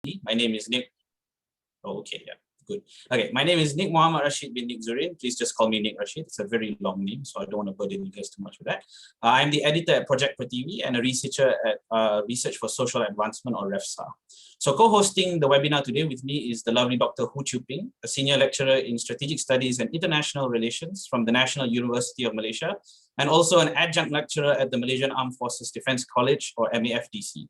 My name is Nick. Oh, okay, yeah, good. Okay, my name is Nick Muhammad Rashid bin Nick Zurin. Please just call me Nick Rashid. It's a very long name, so I don't want to burden you guys too much with that. I'm the editor at Projek Pertiwi and a researcher at Research for Social Advancement, or REFSA. So co-hosting the webinar today with me is the lovely Dr. Hu Chu Ping, a senior lecturer in strategic studies and international relations from the National University of Malaysia, and also an adjunct lecturer at the Malaysian Armed Forces Defence College, or MAFDC.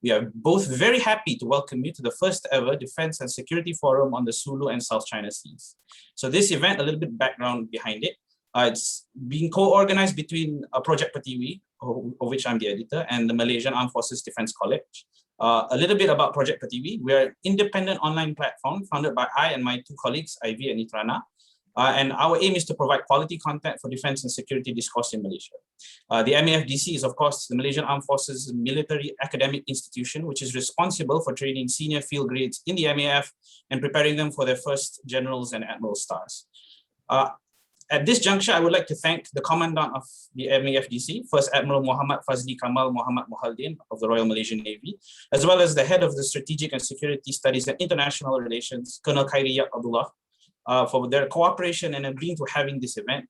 We are both very happy to welcome you to the first ever Defense and Security Forum on the Sulu and South China Seas. So this event, a little bit background behind it. It's being co-organized between Projek Pertiwi, of which I'm the editor, and the Malaysian Armed Forces Defence College. A little bit about Projek Pertiwi. We are an independent online platform founded by I and my two colleagues, Ivy and Itrana. And our aim is to provide quality content for defense and security discourse in Malaysia. The MAFDC is, of course, the Malaysian Armed Forces Military Academic Institution, which is responsible for training senior field grades in the MAF and preparing them for their first generals and admiral stars. At this juncture, I would like to thank the Commandant of the MAFDC, First Admiral Muhammad Fazli Kamal Muhammad Mohaldin of the Royal Malaysian Navy, as well as the Head of the Strategic and Security Studies and International Relations, Colonel Khairi Abdullah, for their cooperation and agreeing to having this event.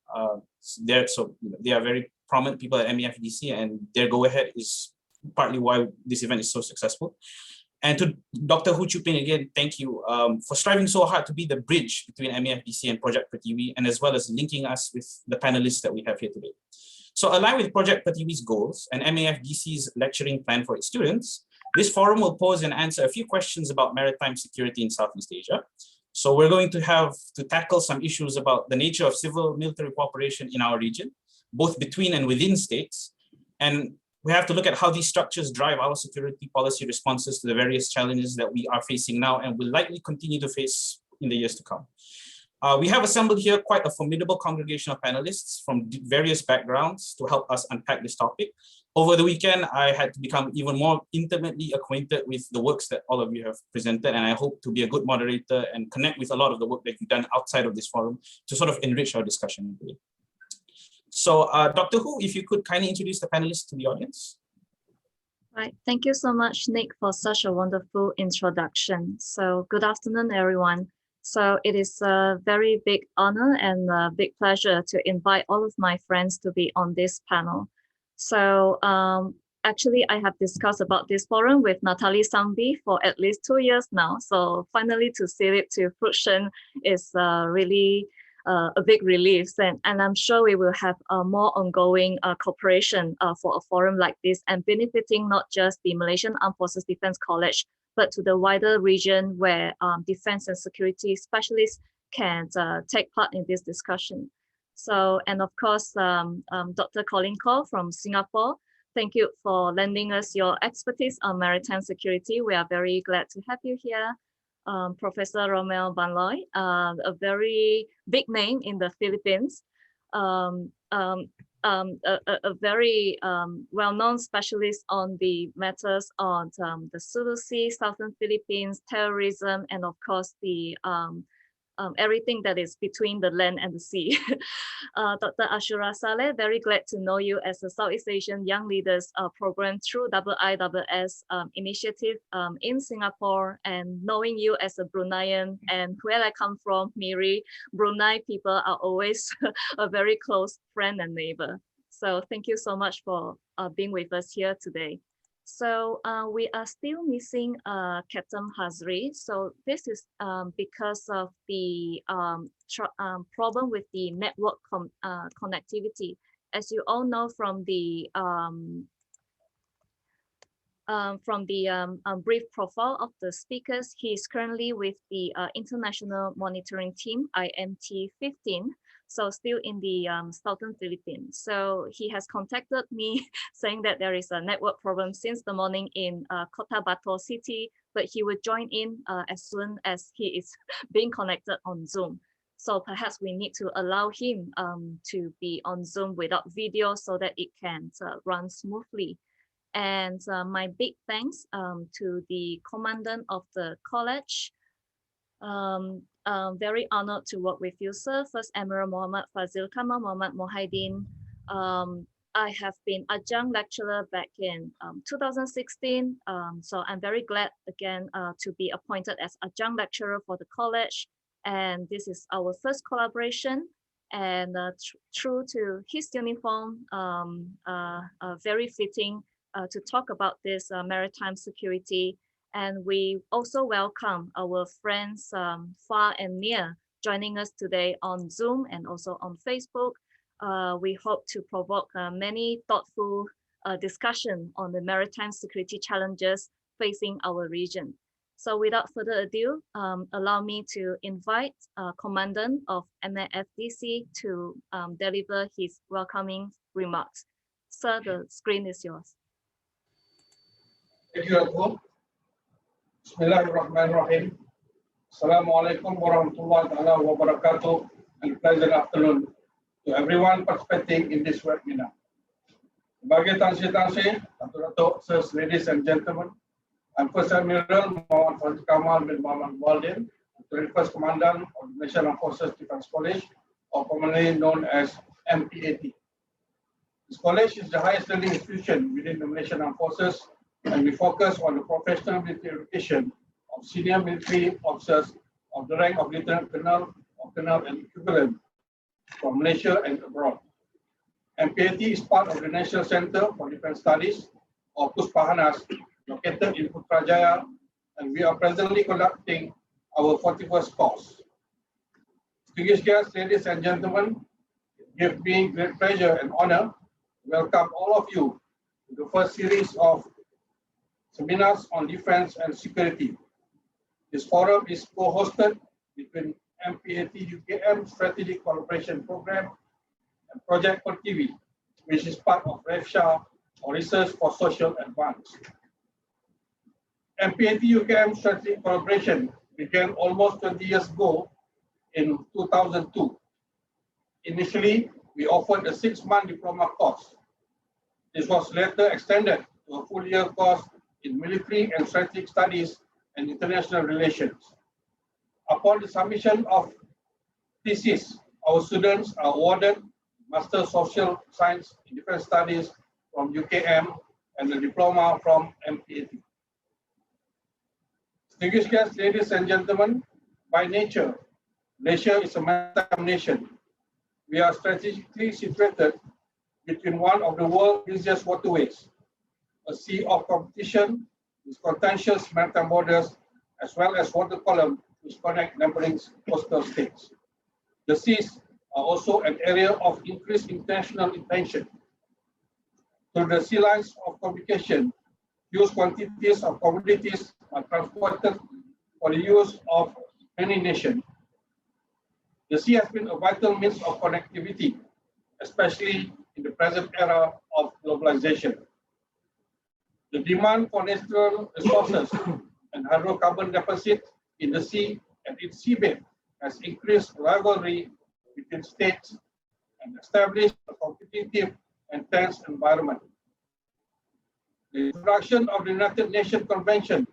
They are very prominent people at MAFDC, and their go-ahead is partly why this event is so successful. And to Dr. Hu Chu Ping again, thank you for striving so hard to be the bridge between MAFDC and Projek Pertiwi, and as well as linking us with the panelists that we have here today. So aligned with Projek Pertiwi's goals and MAFDC's lecturing plan for its students, this forum will pose and answer a few questions about maritime security in Southeast Asia. So we're going to have to tackle some issues about the nature of civil-military cooperation in our region, both between and within states. And we have to look at how these structures drive our security policy responses to the various challenges that we are facing now and will likely continue to face in the years to come. We have assembled here quite a formidable congregation of panelists from various backgrounds to help us unpack this topic. Over the weekend, I had to become even more intimately acquainted with the works that all of you have presented, and I hope to be a good moderator and connect with a lot of the work that you've done outside of this forum to sort of enrich our discussion today. So Dr. Hu, if you could kindly introduce the panelists to the audience. Right. Thank you so much, Nick, for such a wonderful introduction. So good afternoon, everyone. So it is a very big honor and a big pleasure to invite all of my friends to be on this panel. So actually, I have discussed about this forum with Natalie Sambhi for at least 2 years now. So finally to see it to fruition is really a big relief. And I'm sure we will have more ongoing cooperation for a forum like this, and benefiting not just the Malaysian Armed Forces Defence College, but to the wider region where defense and security specialists can take part in this discussion. So, and of course, Dr. Collin Koh from Singapore, thank you for lending us your expertise on maritime security. We are very glad to have you here. Professor Rommel Banlaoi, a very big name in the Philippines, a very well-known specialist on the matters on the Sulu Sea, Southern Philippines, terrorism, and of course the everything that is between the land and the sea. Dr. Asyura Salleh, very glad to know you as a Southeast Asian Young Leaders program through IISS initiative in Singapore, and knowing you as a Bruneian and where I come from, Miri, Brunei people are always a very close friend and neighbor. So thank you so much for being with us here today. So we are still missing Captain Hazrine. So this is because of the problem with the network connectivity. As you all know from the brief profile of the speakers, he is currently with the International Monitoring Team, IMT 15. So still in the Southern Philippines. So he has contacted me saying that there is a network problem since the morning in Kota Batu City, but he would join in as soon as he is being connected on Zoom. So perhaps we need to allow him to be on Zoom without video so that it can run smoothly. And my big thanks to the commandant of the college. Very honored to work with you, sir. First Admiral Muhammad Fazil Kamal Muhammad Mohaldin, I have been adjunct lecturer back in 2016. So I'm very glad again to be appointed as adjunct lecturer for the college. And this is our first collaboration. And true to his uniform, very fitting to talk about this maritime security. And we also welcome our friends far and near joining us today on Zoom and also on Facebook. We hope to provoke many thoughtful discussion on the maritime security challenges facing our region. So without further ado, allow me to invite Commandant of MAFDC to deliver his welcoming remarks. Sir, the screen is yours. Thank you, Datu. Bismillahirrahmanirrahim. Assalamualaikum warahmatullahi wabarakatuh, and pleasant afternoon to everyone participating in this webinar. Sebagai tansih, Datuk, sirs, ladies and gentlemen, I'm First Admiral Mohd Kamal bin Muhammad Waldin, the First Commandant of the National Forces Defence College, or commonly known as MPAT. This college is the highest learning institution within the Malaysian Armed Forces, and we focus on the professional military education of senior military officers of the rank of Lieutenant Colonel or Colonel and equivalent from Malaysia and abroad. MPAT is part of the National Centre for Defence Studies, or Puspahanas, located in Putrajaya, and we are presently conducting our 41st course. Distinguished guests, ladies and gentlemen, it gives me great pleasure and honor to welcome all of you to the first series of seminars on defense and security. This forum is co-hosted between MPAT UKM Strategic Collaboration Program and Projek Pertiwi, which is part of REFSHA, or Research for Social Advance. MPAT UKM Strategic Collaboration began almost 20 years ago in 2002. Initially, we offered a 6-month diploma course. This was later extended to a full-year course in military and strategic studies and international relations. Upon the submission of thesis, our students are awarded Master of Social Science in Defence Studies from UKM and a diploma from MPAT. Distinguished guests, ladies and gentlemen, by nature, Malaysia is a maritime nation. We are strategically situated between one of the world's busiest waterways, a sea of competition with contentious maritime borders, as well as water column which connect neighboring coastal states. The seas are also an area of increased international tension. Through the sea lines of communication, huge quantities of commodities are transported for the use of many nations. The sea has been a vital means of connectivity, especially in the present era of globalization. The demand for natural resources and hydrocarbon deposit in the sea and its seabed has increased rivalry between states and established a competitive and tense environment. The introduction of the United Nations Convention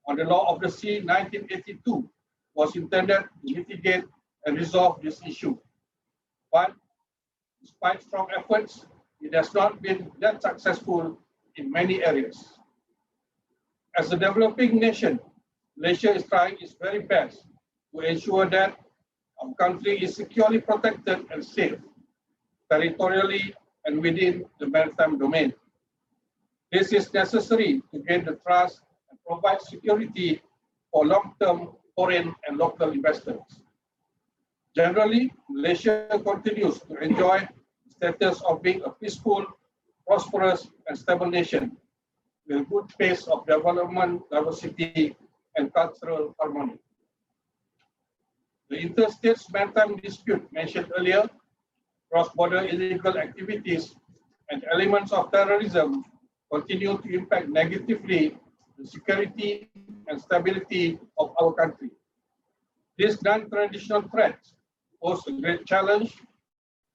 on the Law of the Sea 1982 was intended to mitigate and resolve this issue. But despite strong efforts, it has not been that successful in many areas. As a developing nation, Malaysia is trying its very best to ensure that our country is securely protected and safe, territorially and within the maritime domain. This is necessary to gain the trust and provide security for long-term foreign and local investors. Generally, Malaysia continues to enjoy the status of being a peaceful, prosperous, and stable nation with good pace of development, diversity, and cultural harmony. The interstate maritime dispute mentioned earlier, cross-border illegal activities, and elements of terrorism continue to impact negatively the security and stability of our country. These non-traditional threats pose a great challenge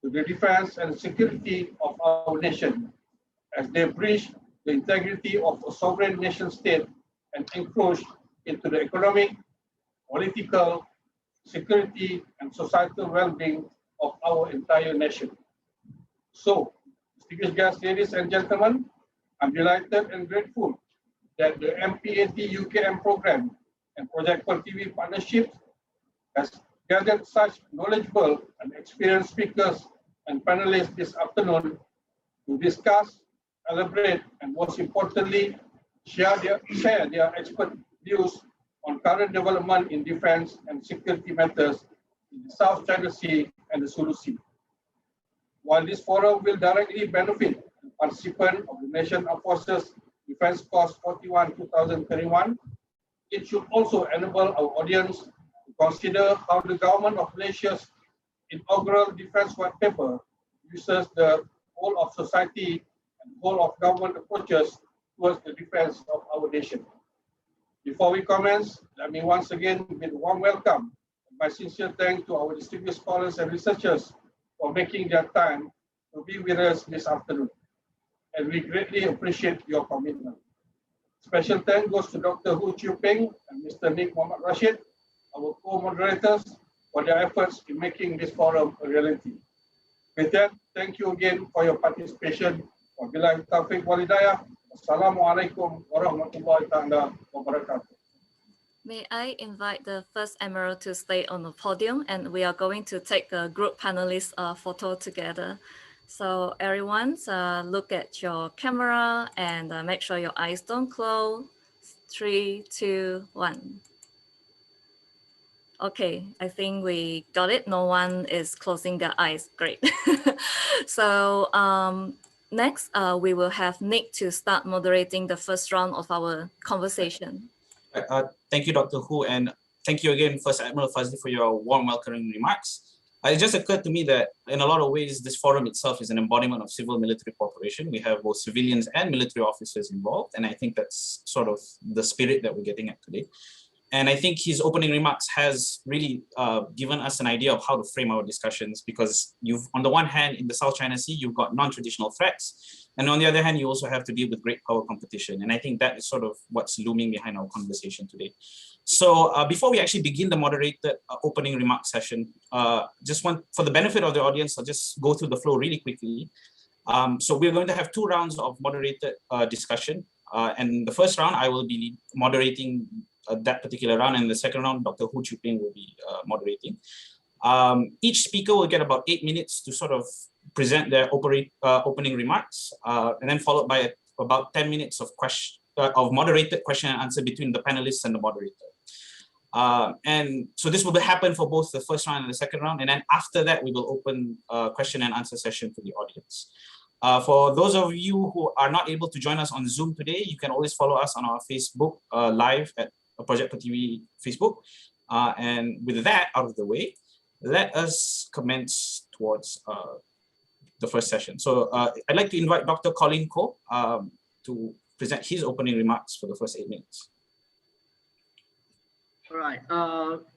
to the defense and security of our nation as they breach the integrity of a sovereign nation state and encroach into the economic, political, security, and societal well-being of our entire nation. So, Distinguished guests, ladies and gentlemen, I'm delighted and grateful that the MPAT UKM program and Projek Pertiwi partnership has gathered such knowledgeable and experienced speakers and panelists this afternoon to discuss, elaborate, and most importantly, share their expert views on current development in defense and security matters in the South China Sea and the Sulu Sea. While this forum will directly benefit the participants of the Nation Armed Forces Defense Course 41-2021, it should also enable our audience to consider how the government of Malaysia's inaugural defense white paper uses the whole of society and whole of government approaches towards the defense of our nation. Before we commence, let me once again give a warm welcome and my sincere thanks to our distinguished scholars and researchers for making their time to be with us this afternoon. And we greatly appreciate your commitment. Special thanks goes to Dr. Hu Chiu Peng and Mr. Nick Mohammed Rashid, our co-moderators, for their efforts in making this forum a reality. With that, thank you again for your participation. Wabillahi taufiq walhidayah. Assalamualaikum warahmatullahi ta'ala wabarakatuh. May I invite the first Emerald to stay on the podium, and we are going to take a group panelist photo together. So everyone, look at your camera and make sure your eyes don't close. 3, 2, 1. Okay, I think we got it. No one is closing their eyes. Great. So next, we will have Nick to start moderating the first round of our conversation. Thank you, Dr. Hu, and thank you again, First Admiral Fazli, for your warm welcoming remarks. It just occurred to me that in a lot of ways, this forum itself is an embodiment of civil-military cooperation. We have both civilians and military officers involved, and I think that's sort of the spirit that we're getting at today. And I think his opening remarks has really given us an idea of how to frame our discussions, because on the one hand, in the South China Sea, you've got non-traditional threats. And on the other hand, you also have to deal with great power competition. And I think that is sort of what's looming behind our conversation today. So before we actually begin the moderated opening remarks session, for the benefit of the audience, I'll just go through the flow really quickly. So we're going to have 2 rounds of moderated discussion. And the first round, I will be moderating that particular round, and the second round, Dr. Hu Chiu Peng will be moderating. Each speaker will get about 8 minutes to sort of present their opening remarks, and then followed by about 10 minutes of moderated question and answer between the panelists and the moderator. And so this will happen for both the first round and the second round, and then after that, we will open a question and answer session to the audience. For those of you who are not able to join us on Zoom today, you can always follow us on our Facebook live at Projek Pertiwi Facebook. And with that out of the way, let us commence towards the first session. So I'd like to invite Dr. Collin Koh to present his opening remarks for the first 8 minutes. All right,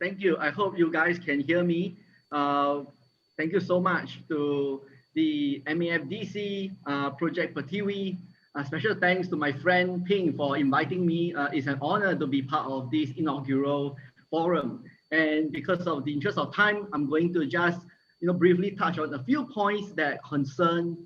thank you. I hope you guys can hear me. Thank you so much to the MAFDC, Projek Pertiwi. Special thanks to my friend Ping for inviting me. It's an honor to be part of this inaugural forum. And because of the interest of time, I'm going to just briefly touch on a few points that concern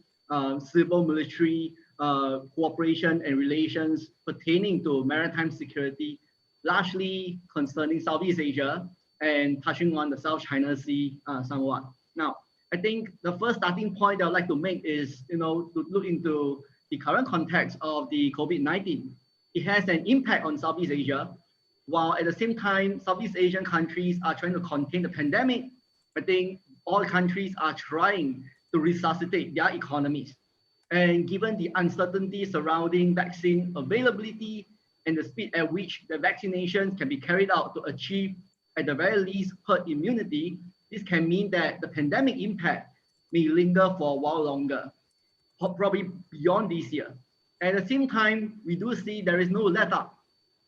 civil-military cooperation and relations pertaining to maritime security, largely concerning Southeast Asia and touching on the South China Sea somewhat. Now, I think the first starting point that I'd like to make is, to look into the current context of the COVID-19. It has an impact on Southeast Asia, while at the same time, Southeast Asian countries are trying to contain the pandemic. I think all countries are trying to resuscitate their economies. And given the uncertainty surrounding vaccine availability and the speed at which the vaccination can be carried out to achieve, at the very least, herd immunity, this can mean that the pandemic impact may linger for a while longer, probably beyond this year. At the same time, we do see there is no let-up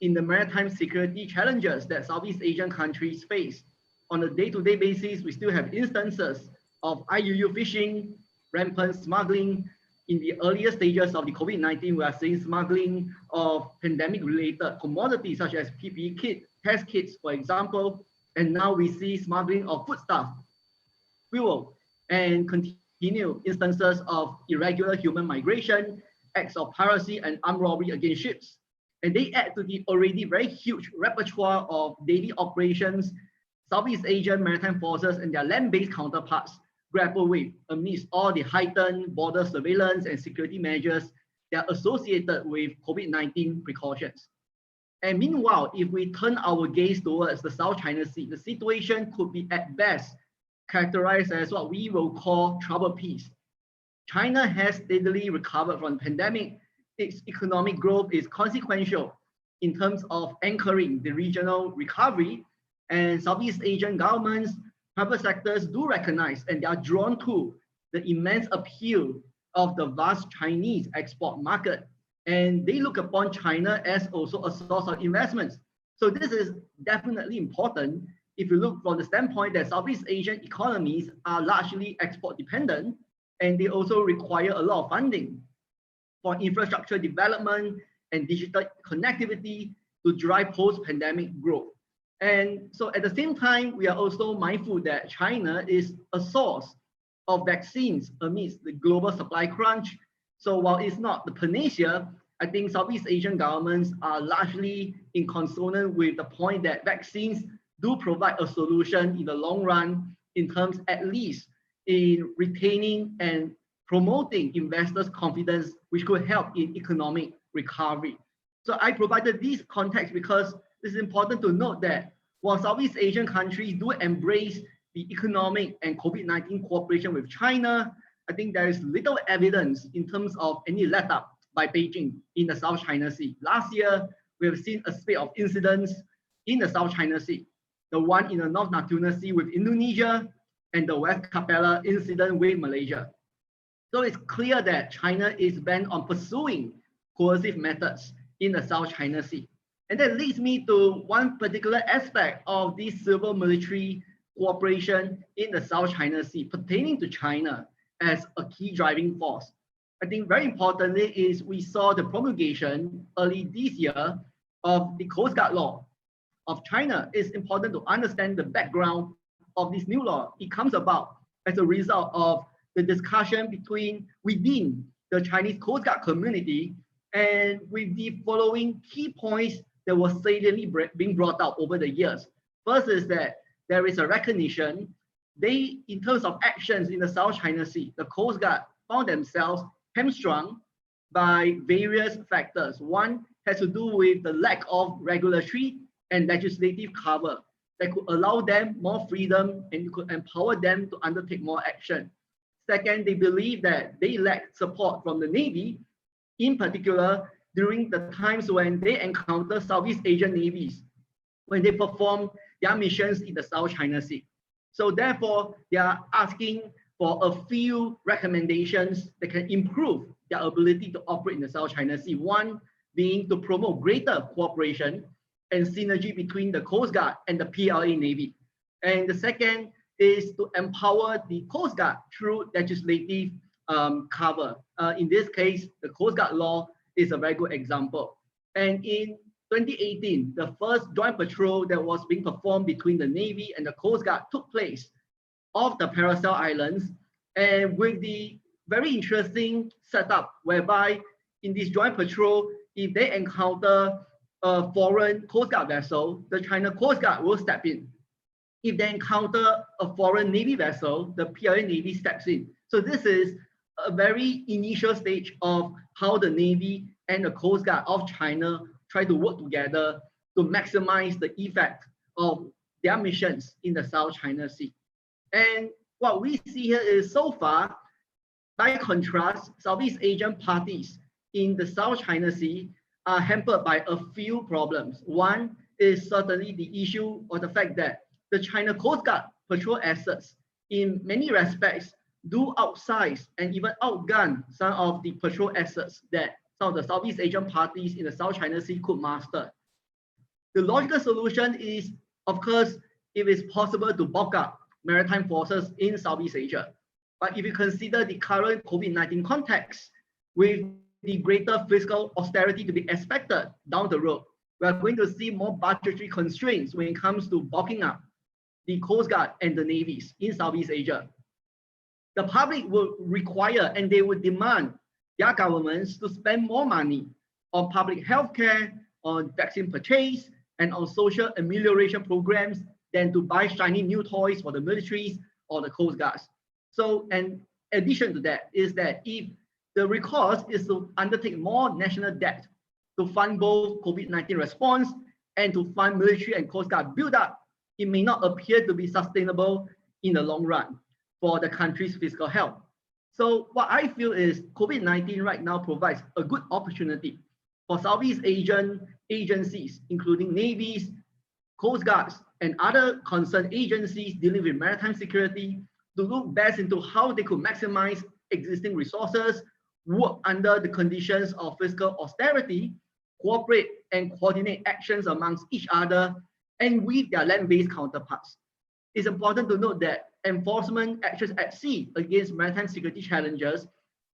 in the maritime security challenges that Southeast Asian countries face. On a day-to-day basis, we still have instances of IUU fishing, rampant smuggling. In the earlier stages of the COVID-19, we are seeing smuggling of pandemic-related commodities such as PPE kit, test kits, for example. And now we see smuggling of foodstuff, fuel, and continued continue instances of irregular human migration, acts of piracy and armed robbery against ships. And they add to the already very huge repertoire of daily operations Southeast Asian maritime forces and their land-based counterparts grapple with amidst all the heightened border surveillance and security measures that are associated with COVID-19 precautions. And meanwhile, if we turn our gaze towards the South China Sea, the situation could be at best characterized as what we will call trouble peace. China has steadily recovered from the pandemic. Its economic growth is consequential in terms of anchoring the regional recovery, and Southeast Asian governments, private sectors do recognize and they are drawn to the immense appeal of the vast Chinese export market. And they look upon China as also a source of investments. So this is definitely important if you look from the standpoint that Southeast Asian economies are largely export dependent, and they also require a lot of funding for infrastructure development and digital connectivity to drive post-pandemic growth. And so at the same time, we are also mindful that China is a source of vaccines amidst the global supply crunch. So while it's not the panacea, I think Southeast Asian governments are largely in consonance with the point that vaccines do provide a solution in the long run, in terms at least in retaining and promoting investors' confidence, which could help in economic recovery. So I provided this context because it's important to note that while Southeast Asian countries do embrace the economic and COVID-19 cooperation with China, I think there is little evidence in terms of any let-up by Beijing in the South China Sea. Last year, we have seen a spate of incidents in the South China Sea. The one in the North Natuna Sea with Indonesia and the West Capella incident with Malaysia. So it's clear that China is bent on pursuing coercive methods in the South China Sea. And that leads me to one particular aspect of this civil military cooperation in the South China Sea pertaining to China as a key driving force. I think very importantly is we saw the promulgation early this year of the Coast Guard law of China. It's important to understand the background of this new law. It comes about as a result of the discussion within the Chinese Coast Guard community, and with the following key points that was saliently being brought out over the years. First is that there is a recognition, in terms of actions in the South China Sea, the Coast Guard found themselves hamstrung by various factors. One has to do with the lack of regulatory and legislative cover that could allow them more freedom and could empower them to undertake more action. Second, they believe that they lack support from the Navy, in particular during the times when they encounter Southeast Asian navies, when they perform their missions in the South China Sea. So therefore, they are asking for a few recommendations that can improve their ability to operate in the South China Sea. One being to promote greater cooperation and synergy between the Coast Guard and the PLA Navy. And the second is to empower the Coast Guard through legislative cover. In this case, the Coast Guard law is a very good example. And in 2018, the first joint patrol that was being performed between the Navy and the Coast Guard took place off the Paracel Islands, and with the very interesting setup whereby in this joint patrol, if they encounter a foreign Coast Guard vessel, the China Coast Guard will step in. If they encounter a foreign Navy vessel, the PLA Navy steps in. So this is a very initial stage of how the Navy and the Coast Guard of China try to work together to maximize the effect of their missions in the South China Sea. And what we see here is, so far, by contrast, Southeast Asian parties in the South China Sea are hampered by a few problems. One is certainly the issue of the fact that the China Coast Guard patrol assets in many respects do outsize and even outgun some of the patrol assets that some of the Southeast Asian parties in the South China Sea could master. The logical solution is, of course, if it's possible to bulk up maritime forces in Southeast Asia. But if you consider the current COVID-19 context, with the greater fiscal austerity to be expected down the road, we are going to see more budgetary constraints when it comes to bulking up the Coast Guard and the navies in Southeast Asia. the public will require and they would demand their governments to spend more money on public healthcare, on vaccine purchase, and on social amelioration programs than to buy shiny new toys for the militaries or the Coast Guards. So, in addition to that, is that if the recourse is to undertake more national debt to fund both COVID-19 response and to fund military and Coast Guard build up, it may not appear to be sustainable in the long run for the country's fiscal health. So what I feel is COVID-19 right now provides a good opportunity for Southeast Asian agencies, including navies, Coast Guards, and other concerned agencies dealing with maritime security to look best into how they could maximize existing resources, work under the conditions of fiscal austerity, cooperate and coordinate actions amongst each other and with their land-based counterparts. It's important to note that enforcement actions at sea against maritime security challenges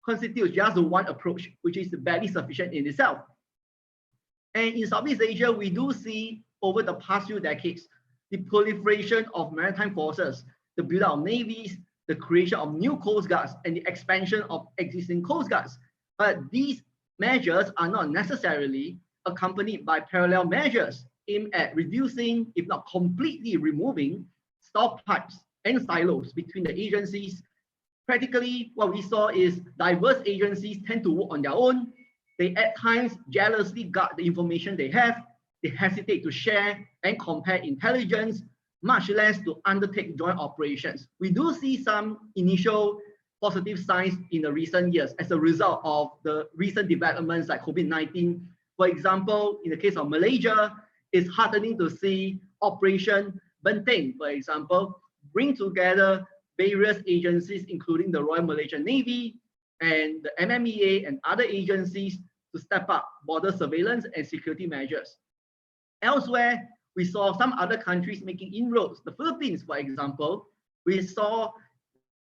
constitutes just the one approach, which is barely sufficient in itself. And in Southeast Asia, we do see over the past few decades, the proliferation of maritime forces, the build-up of navies, the creation of new Coast Guards, and the expansion of existing Coast Guards. But these measures are not necessarily accompanied by parallel measures aimed at reducing, if not completely removing, stovepipes and silos between the agencies. Practically, what we saw is diverse agencies tend to work on their own. They at times jealously guard the information they have. They hesitate to share and compare intelligence, much less to undertake joint operations. We do see some initial positive signs in the recent years as a result of the recent developments like COVID-19. For example, in the case of Malaysia, it's heartening to see Operation Benteng, for example, bring together various agencies, including the Royal Malaysian Navy and the MMEA and other agencies to step up border surveillance and security measures. Elsewhere, we saw some other countries making inroads. The Philippines, for example, we saw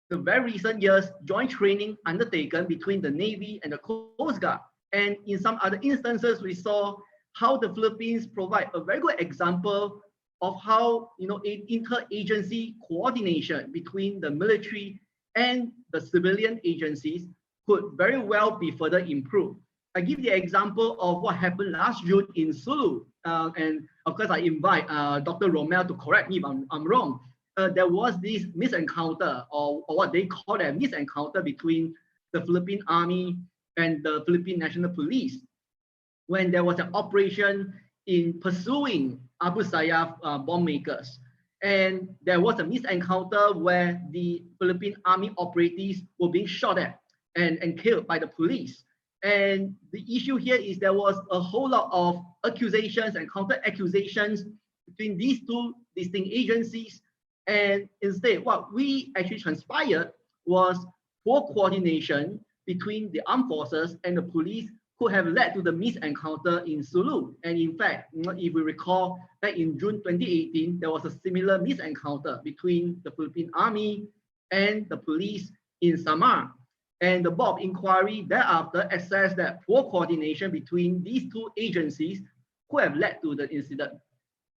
the very recent years joint training undertaken between the Navy and the Coast Guard. And in some other instances, we saw how the Philippines provide a very good example of how interagency coordination between the military and the civilian agencies could very well be further improved. I give the example of what happened last June in Sulu. And of course, I invite Dr. Rommel to correct me if I'm wrong. There was this misencounter or what they call a misencounter between the Philippine Army and the Philippine National Police when there was an operation in pursuing Abu Sayyaf bomb makers. And there was a misencounter where the Philippine Army operatives were being shot at and killed by the police. And the issue here is there was a whole lot of accusations and counter accusations between these two distinct agencies. And instead, what we actually transpired was poor coordination between the armed forces and the police could have led to the misencounter in Sulu. And in fact, if we recall, back in June 2018, there was a similar misencounter between the Philippine Army and the police in Samar. And the Board of Inquiry thereafter assessed that poor coordination between these two agencies could have led to the incident.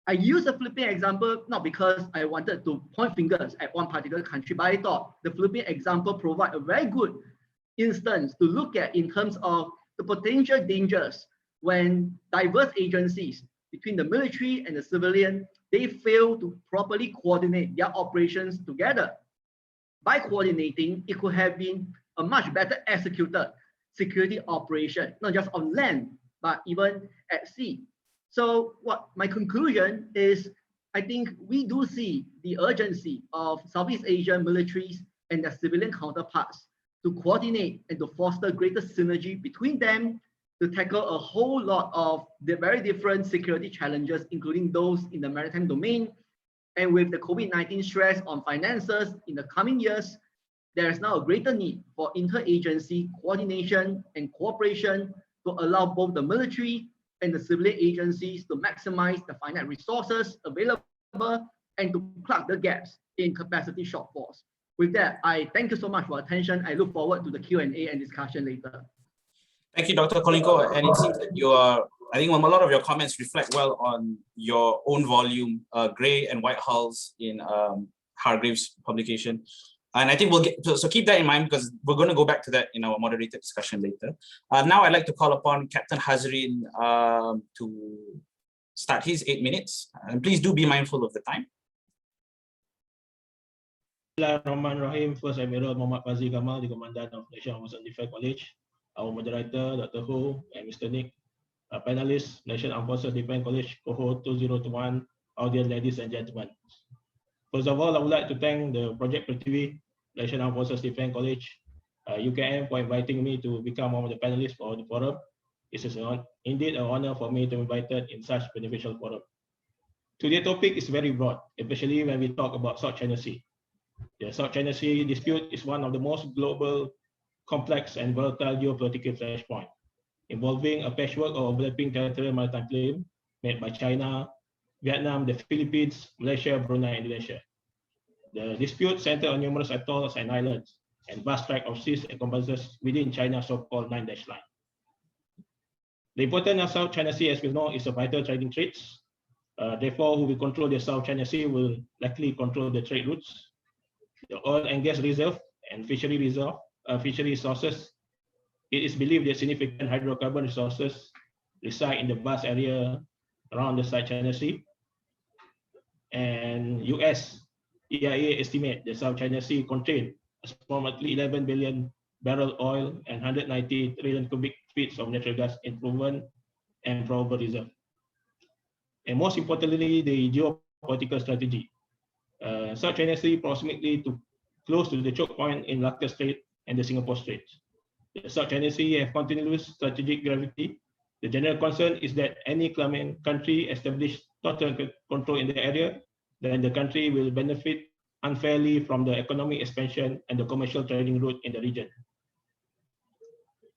I use the Philippine example not because I wanted to point fingers at one particular country, but I thought the Philippine example provides a very good instance to look at in terms of the potential dangers when diverse agencies between the military and the civilian, they fail to properly coordinate their operations together. By coordinating, it could have been a much better executed security operation, not just on land, but even at sea. So what my conclusion is, I think we do see the urgency of Southeast Asian militaries and their civilian counterparts to coordinate and to foster greater synergy between them to tackle a whole lot of the very different security challenges, including those in the maritime domain. And with the COVID-19 stress on finances in the coming years, there is now a greater need for interagency coordination and cooperation to allow both the military and the civilian agencies to maximize the finite resources available and to plug the gaps in capacity shortfalls. With that, I thank you so much for attention. I look forward to the Q&A and discussion later. Thank you, Dr. Collin Koh. And it seems that you are, I think a lot of your comments reflect well on your own volume, Grey and White Hulls in Hargrave's publication. And I think we'll get, so keep that in mind because we're going to go back to that in our moderated discussion later. Now I'd like to call upon Captain Hazrine to start his 8 minutes. And please do be mindful of the time. Bismillahirrahmanirrahim. First, Admiral Muhammad Fazil Kamal, the Commandant of Malaysian Armed Defence College, our moderator, Dr. Ho, and Mr. Nick, panelists, Malaysian Armed Forces Defence College, cohort 2021, audience, ladies and gentlemen. First of all, I would like to thank the Projek Pertiwi, Malaysian Armed Forces Defence College, UKM, for inviting me to become one of the panelists for the forum. It is indeed an honor for me to be invited in such beneficial forum. Today's topic is very broad, especially when we talk about South China Sea. The South China Sea dispute is one of the most global, complex, and volatile geopolitical flashpoints, involving a patchwork of overlapping territorial maritime claims made by China, Vietnam, the Philippines, Malaysia, Brunei, and Indonesia. The dispute centers on numerous atolls and islands, and vast tract of seas encompasses within China's so-called 9-dash line. The importance of South China Sea, as we know, is a vital trading trade. Therefore, who will control the South China Sea will likely control the trade routes, the oil and gas reserve, and fishery resources. It is believed that significant hydrocarbon resources reside in the vast area around the South China Sea. And US EIA estimate the South China Sea contains approximately 11 billion barrel oil and 190 trillion cubic feet of natural gas in proven and probable reserve. And most importantly, the geopolitical strategy. South China Sea approximately close to the choke point in Malacca Strait and the Singapore Strait. The South China Sea have continuous strategic gravity. The general concern is that any claimant country establish total control in the area, then the country will benefit unfairly from the economic expansion and the commercial trading route in the region.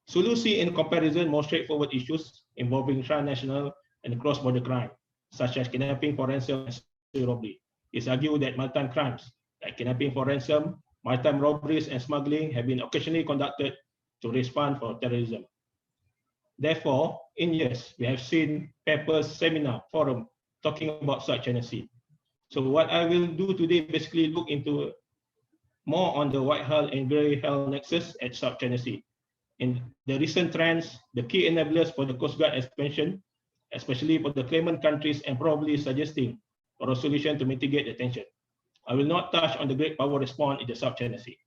Sulu see in comparison more straightforward issues involving transnational and cross-border crime, such as kidnapping for ransom and robbery. It's argued that maritime crimes like kidnapping for ransom, maritime robberies, and smuggling have been occasionally conducted to raise funds for terrorism. Therefore, in years, we have seen papers, seminar, forum talking about South China Sea. So what I will do today basically look into more on the white hull and grey hull nexus at South China Sea. In the recent trends, the key enablers for the Coast Guard expansion, especially for the claimant countries, and probably suggesting for a solution to mitigate the tension. I will not touch on the great power response in the South China Sea.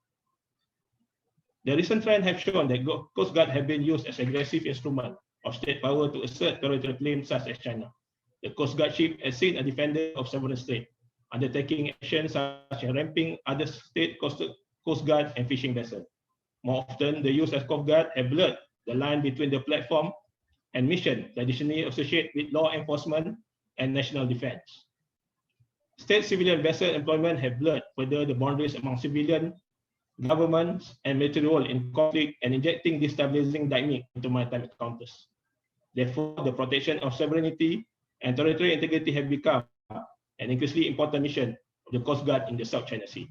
The recent trend have shown that Coast Guard have been used as aggressive instrument of state power to assert territorial claims such as China. The Coast Guard ship has seen a defender of sovereign state, undertaking actions such as ramping other state Coast Guard and fishing vessels. More often, the use of Coast Guard have blurred the line between the platform and mission traditionally associated with law enforcement and national defense. State civilian vessel employment have blurred further the boundaries among civilian, governments, and military role in conflict and injecting destabilizing dynamic into maritime encounters. Therefore, the protection of sovereignty and territorial integrity have become an increasingly important mission of the Coast Guard in the South China Sea.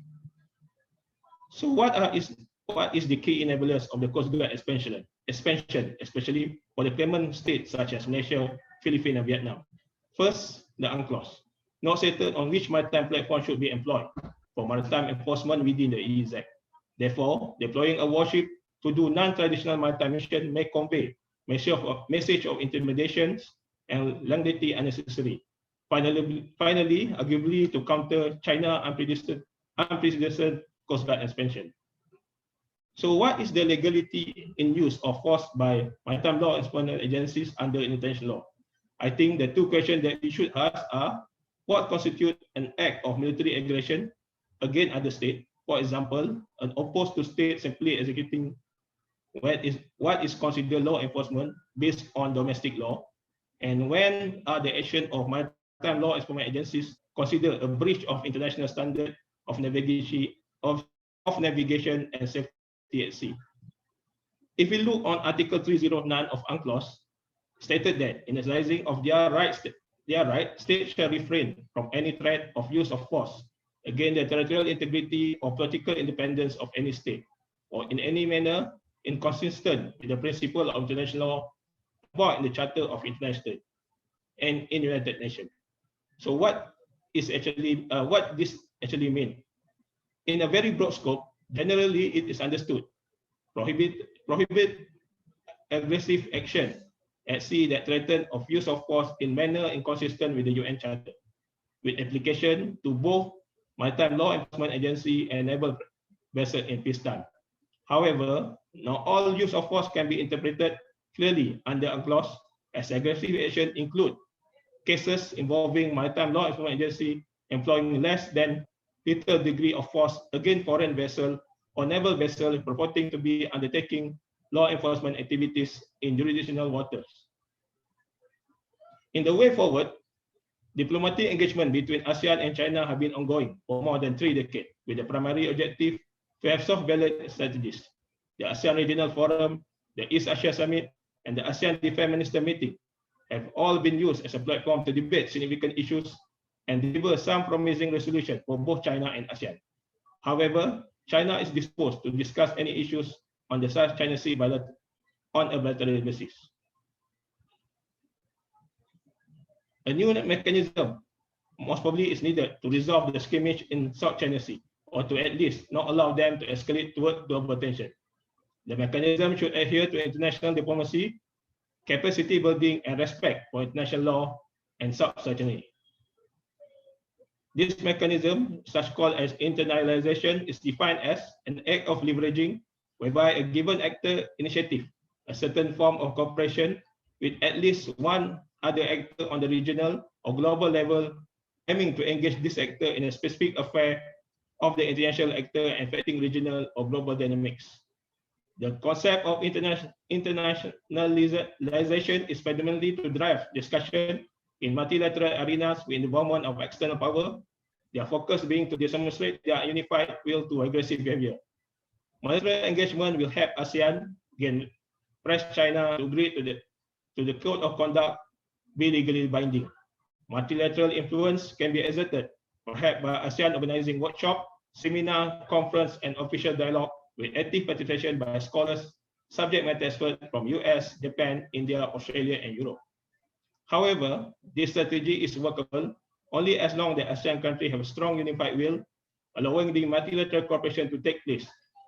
So what is the key enablers of the Coast Guard expansion, especially for the claimant states such as Malaysia, Philippines, and Vietnam? First, the UNCLOS, not settled on which maritime platform should be employed for maritime enforcement within the EEZ. Therefore, deploying a warship to do non-traditional maritime mission may convey message of intimidation and longevity unnecessary. Finally, arguably to counter China unprecedented Coast Guard expansion. So what is the legality in use of force by maritime law enforcement agencies under international law? I think the two questions that we should ask are, what constitutes an act of military aggression against other states? For example, an opposed to state simply executing what is considered law enforcement based on domestic law, and when are the action of maritime law enforcement agencies considered a breach of international standard of navigation and safety at sea. If we look on Article 309 of UNCLOS, stated that in exercising of their right, states shall refrain from any threat of use of force against the territorial integrity or political independence of any state, or in any manner inconsistent with the principle of international law in the Charter of International State and in United Nations. So what this actually mean? In a very broad scope, generally it is understood, prohibit aggressive action at sea that threaten of use of force in manner inconsistent with the UN Charter, with application to both maritime law enforcement agency and naval vessel in peacetime. However, not all use of force can be interpreted clearly under UNCLOS, as aggressive action include cases involving maritime law enforcement agency employing less than lethal degree of force against foreign vessel or naval vessel purporting to be undertaking law enforcement activities in jurisdictional waters. In the way forward, diplomatic engagement between ASEAN and China have been ongoing for more than 3 decades, with the primary objective to have soft balance strategies. The ASEAN Regional Forum, the East Asia Summit, and the ASEAN Defense Minister Meeting have all been used as a platform to debate significant issues and deliver some promising resolution for both China and ASEAN. However, China is disposed to discuss any issues on the South China Sea on a bilateral basis. A new mechanism most probably is needed to resolve the skirmish in South China Sea, or to at least not allow them to escalate toward global tension. The mechanism should adhere to international diplomacy, capacity building, and respect for international law and sovereignty. This mechanism, such called as internalization, is defined as an act of leveraging whereby a given actor initiative a certain form of cooperation with at least one other actor on the regional or global level, aiming to engage this actor in a specific affair of the international actor affecting regional or global dynamics. The concept of internationalization is fundamentally to drive discussion in multilateral arenas with involvement of external power, their focus being to demonstrate their unified will to aggressive behavior. Multilateral engagement will help ASEAN again press China to agree to the code of conduct be legally binding. Multilateral influence can be exerted, perhaps by ASEAN organizing workshop, seminar, conference, and official dialogue with active participation by scholars, subject matter experts from US, Japan, India, Australia, and Europe. However, this strategy is workable only as long as ASEAN countries have a strong unified will, allowing the multilateral cooperation to take place,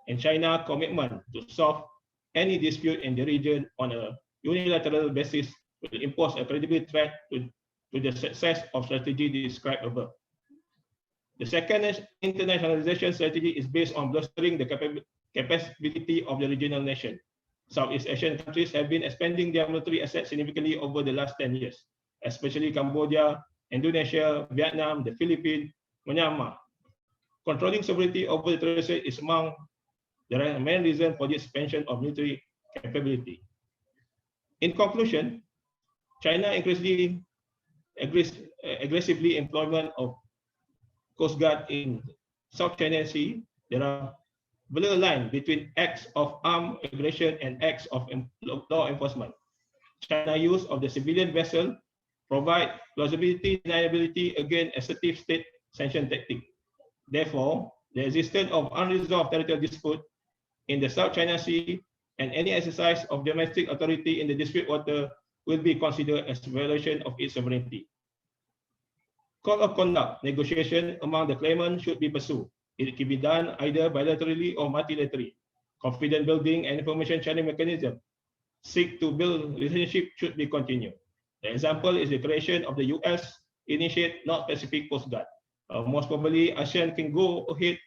and China's commitment to solve any dispute in the region on a unilateral basis will impose a credible threat to the success of strategy described above. The second internationalization strategy is based on bolstering the capability of the regional nation. Southeast Asian countries have been expanding their military assets significantly over the last 10 years, especially Cambodia, Indonesia, Vietnam, the Philippines, Myanmar. Controlling sovereignty over the territory is among the main reason for the expansion of military capability. In conclusion, China increasingly aggressively employment of Coast Guard in South China Sea. There are blur line between acts of armed aggression and acts of law enforcement. China use of the civilian vessel provide plausibility deniability against assertive state sanction tactic. Therefore, the existence of unresolved territorial dispute in the South China Sea and any exercise of domestic authority in the dispute water will be considered as a violation of its sovereignty. Code of conduct negotiation among the claimants should be pursued. It can be done either bilaterally or multilaterally. Confidence building and information sharing mechanism seek to build relationship should be continued. The example is the creation of the US initiate North Pacific Coast Guard. Most probably, ASEAN can go ahead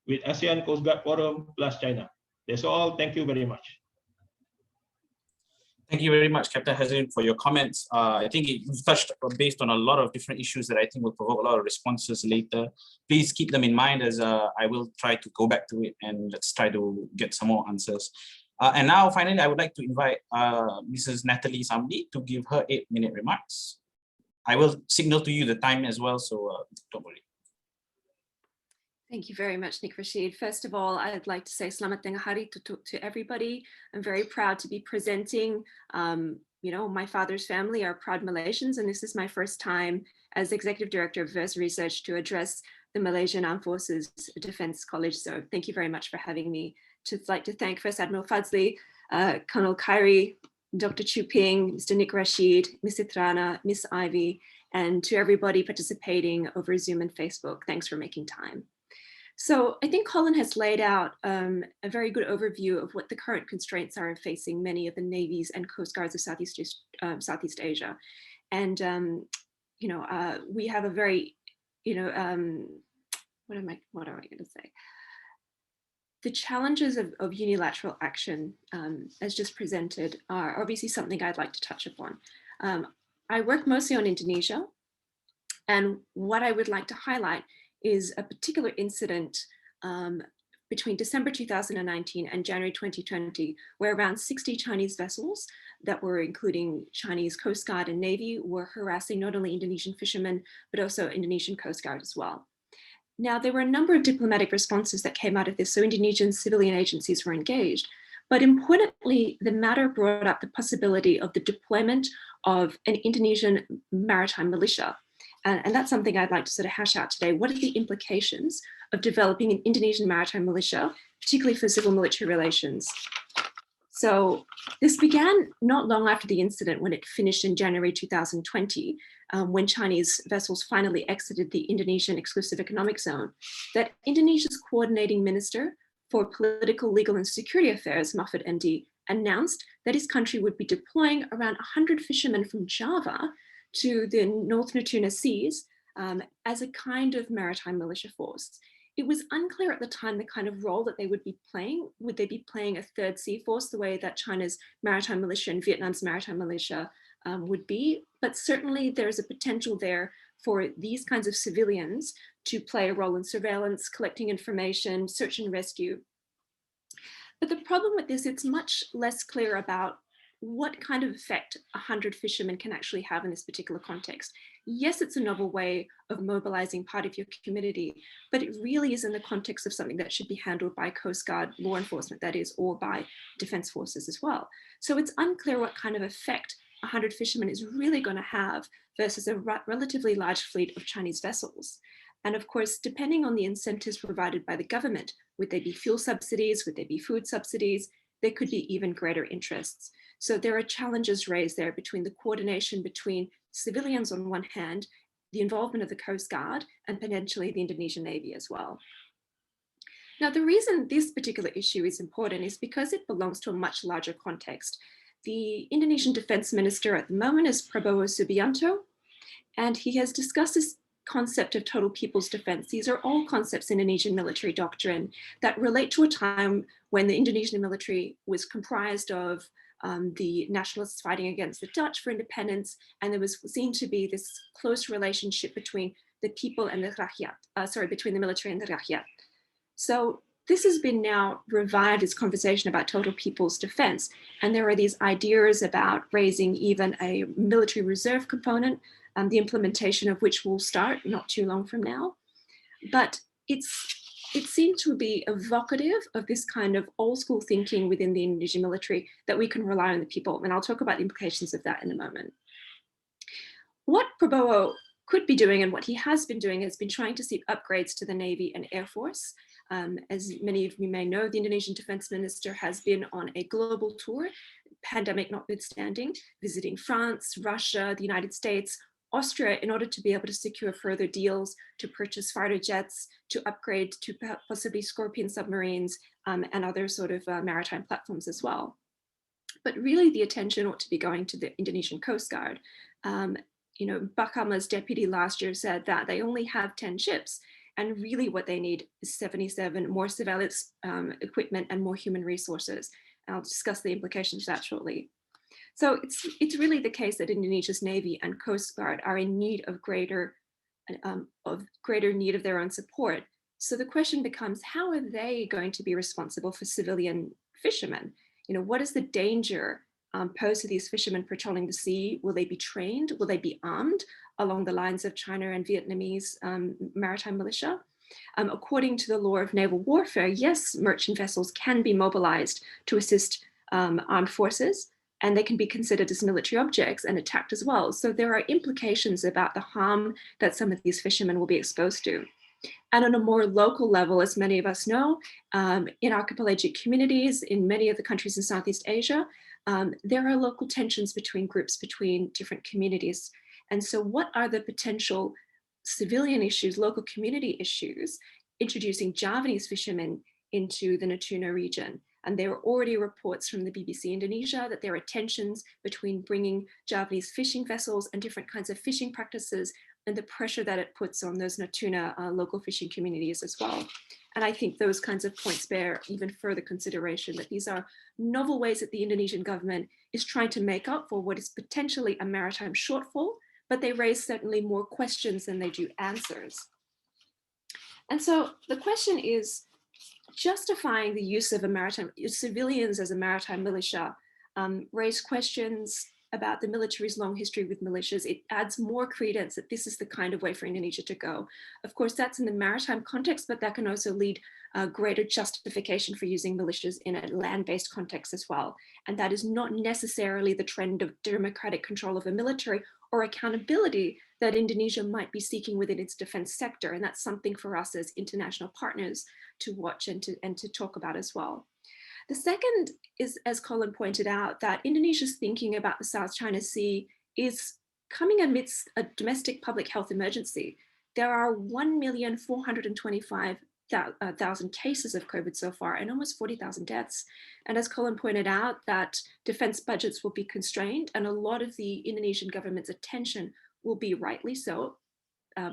with ASEAN Coast Guard Forum plus China. That's all. Thank you very much. Thank you very much, Captain Hazrine, for your comments. I think you've touched based on a lot of different issues that I think will provoke a lot of responses later. Please keep them in mind as I will try to go back to it and let's try to get some more answers. And now, finally, I would like to invite Mrs. Natalie Sambhi to give her 8-minute remarks. I will signal to you the time as well, so don't worry. Thank you very much, Nik Rashid. First of all, I'd like to say Selamat Tengah Hari to everybody. I'm very proud to be presenting, my father's family are proud Malaysians, and this is my first time as Executive Director of Verse Research to address the Malaysian Armed Forces Defence College. So thank you very much for having me. I'd like to thank First Admiral Fadzli, Colonel Khairi, Dr. Chu Ping, Mr. Nik Rashid, Ms. Itrana, Ms. Ivy, and to everybody participating over Zoom and Facebook. Thanks for making time. So I think Collin has laid out a very good overview of what the current constraints are facing many of the navies and coast guards of Southeast Asia. And, we have a very, what am I going to say? The challenges of unilateral action, as just presented, are obviously something I'd like to touch upon. I work mostly on Indonesia, and what I would like to highlight is a particular incident between December 2019 and January 2020, where around 60 Chinese vessels that were including Chinese Coast Guard and Navy were harassing not only Indonesian fishermen, but also Indonesian Coast Guard as well. Now, there were a number of diplomatic responses that came out of this, so Indonesian civilian agencies were engaged. But importantly, the matter brought up the possibility of the deployment of an Indonesian maritime militia. And that's something I'd like to sort of hash out today. What are the implications of developing an Indonesian maritime militia, particularly for civil military relations? So this began not long after the incident, when it finished in January 2020, when Chinese vessels finally exited the Indonesian exclusive economic zone, that Indonesia's coordinating minister for political, legal and security affairs, Mahfud MD, announced that his country would be deploying around 100 fishermen from Java to the North Natuna Seas as a kind of maritime militia force. It was unclear at the time the kind of role that they would be playing. Would they be playing a third sea force, the way that China's maritime militia and Vietnam's maritime militia would be? But certainly there's a potential there for these kinds of civilians to play a role in surveillance, collecting information, search and rescue. But the problem with this, it's much less clear about what kind of effect 100 fishermen can actually have in this particular context. Yes, it's a novel way of mobilizing part of your community, but it really is in the context of something that should be handled by Coast Guard, law enforcement that is, or by defense forces as well. So it's unclear what kind of effect 100 fishermen is really going to have versus a relatively large fleet of Chinese vessels. And of course, depending on the incentives provided by the government, would they be fuel subsidies, would they be food subsidies, there could be even greater interests. So there are challenges raised there between the coordination between civilians on one hand, the involvement of the Coast Guard, and potentially the Indonesian Navy as well. Now, the reason this particular issue is important is because it belongs to a much larger context. The Indonesian Defense Minister at the moment is Prabowo Subianto, and he has discussed this concept of total people's defense. These are all concepts in Indonesian military doctrine that relate to a time when the Indonesian military was comprised of the nationalists fighting against the Dutch for independence, and there was seen to be this close relationship between the people and the rakyat, between the military and the rakyat. So this has been now revived as conversation about total people's defense, and there are these ideas about raising even a military reserve component, the implementation of which will start not too long from now. But it seemed to be evocative of this kind of old school thinking within the Indonesian military that we can rely on the people. And I'll talk about the implications of that in a moment. What Prabowo could be doing and what he has been doing has been trying to seek upgrades to the Navy and Air Force. As many of you may know, the Indonesian Defense Minister has been on a global tour, pandemic notwithstanding, visiting France, Russia, the United States, Austria, in order to be able to secure further deals to purchase fighter jets, to upgrade to possibly Scorpion submarines and other sort of maritime platforms as well. But really the attention ought to be going to the Indonesian Coast Guard. Bakama's deputy last year said that they only have 10 ships, and really what they need is 77 more surveillance equipment and more human resources. And I'll discuss the implications of that shortly. So it's really the case that Indonesia's Navy and Coast Guard are in need of greater need of their own support. So the question becomes, how are they going to be responsible for civilian fishermen? What is the danger posed to these fishermen patrolling the sea? Will they be trained? Will they be armed along the lines of China and Vietnamese maritime militia? According to the law of naval warfare, yes, merchant vessels can be mobilized to assist armed forces, and they can be considered as military objects and attacked as well. So there are implications about the harm that some of these fishermen will be exposed to. And on a more local level, as many of us know, in archipelagic communities, in many of the countries in Southeast Asia, there are local tensions between groups, between different communities. And so what are the potential civilian issues, local community issues, introducing Javanese fishermen into the Natuna region. And there were already reports from the BBC Indonesia that there are tensions between bringing Javanese fishing vessels and different kinds of fishing practices and the pressure that it puts on those Natuna local fishing communities as well. And I think those kinds of points bear even further consideration, that these are novel ways that the Indonesian government is trying to make up for what is potentially a maritime shortfall, but they raise certainly more questions than they do answers. And so the question is, justifying the use of civilians as a maritime militia raise questions about the military's long history with militias. It adds more credence that this is the kind of way for Indonesia to go. Of course, that's in the maritime context, but that can also lead greater justification for using militias in a land-based context as well. And that is not necessarily the trend of democratic control of the military or accountability that Indonesia might be seeking within its defense sector. And that's something for us as international partners to watch and to talk about as well. The second is, as Collin pointed out, that Indonesia's thinking about the South China Sea is coming amidst a domestic public health emergency. There are 1,425,000 cases of COVID so far and almost 40,000 deaths. And as Collin pointed out, that defense budgets will be constrained and a lot of the Indonesian government's attention will be rightly so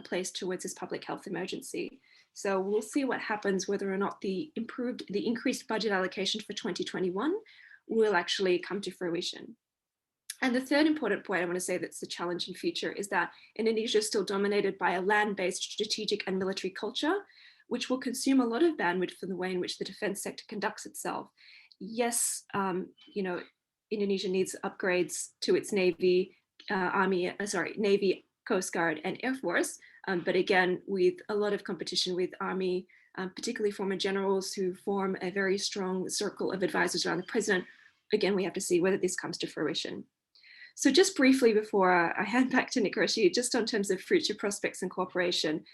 placed towards this public health emergency. So we'll see what happens, whether or not the increased budget allocation for 2021 will actually come to fruition. And the third important point I want to say that's the challenging feature is that Indonesia is still dominated by a land-based strategic and military culture, which will consume a lot of bandwidth for the way in which the defense sector conducts itself. Yes, Indonesia needs upgrades to its Navy, Navy, Coast Guard and Air Force, but again, with a lot of competition with Army, particularly former generals who form a very strong circle of advisors around the president. Again, we have to see whether this comes to fruition. So just briefly before I hand back to Nick Rashid, just on terms of future prospects and cooperation,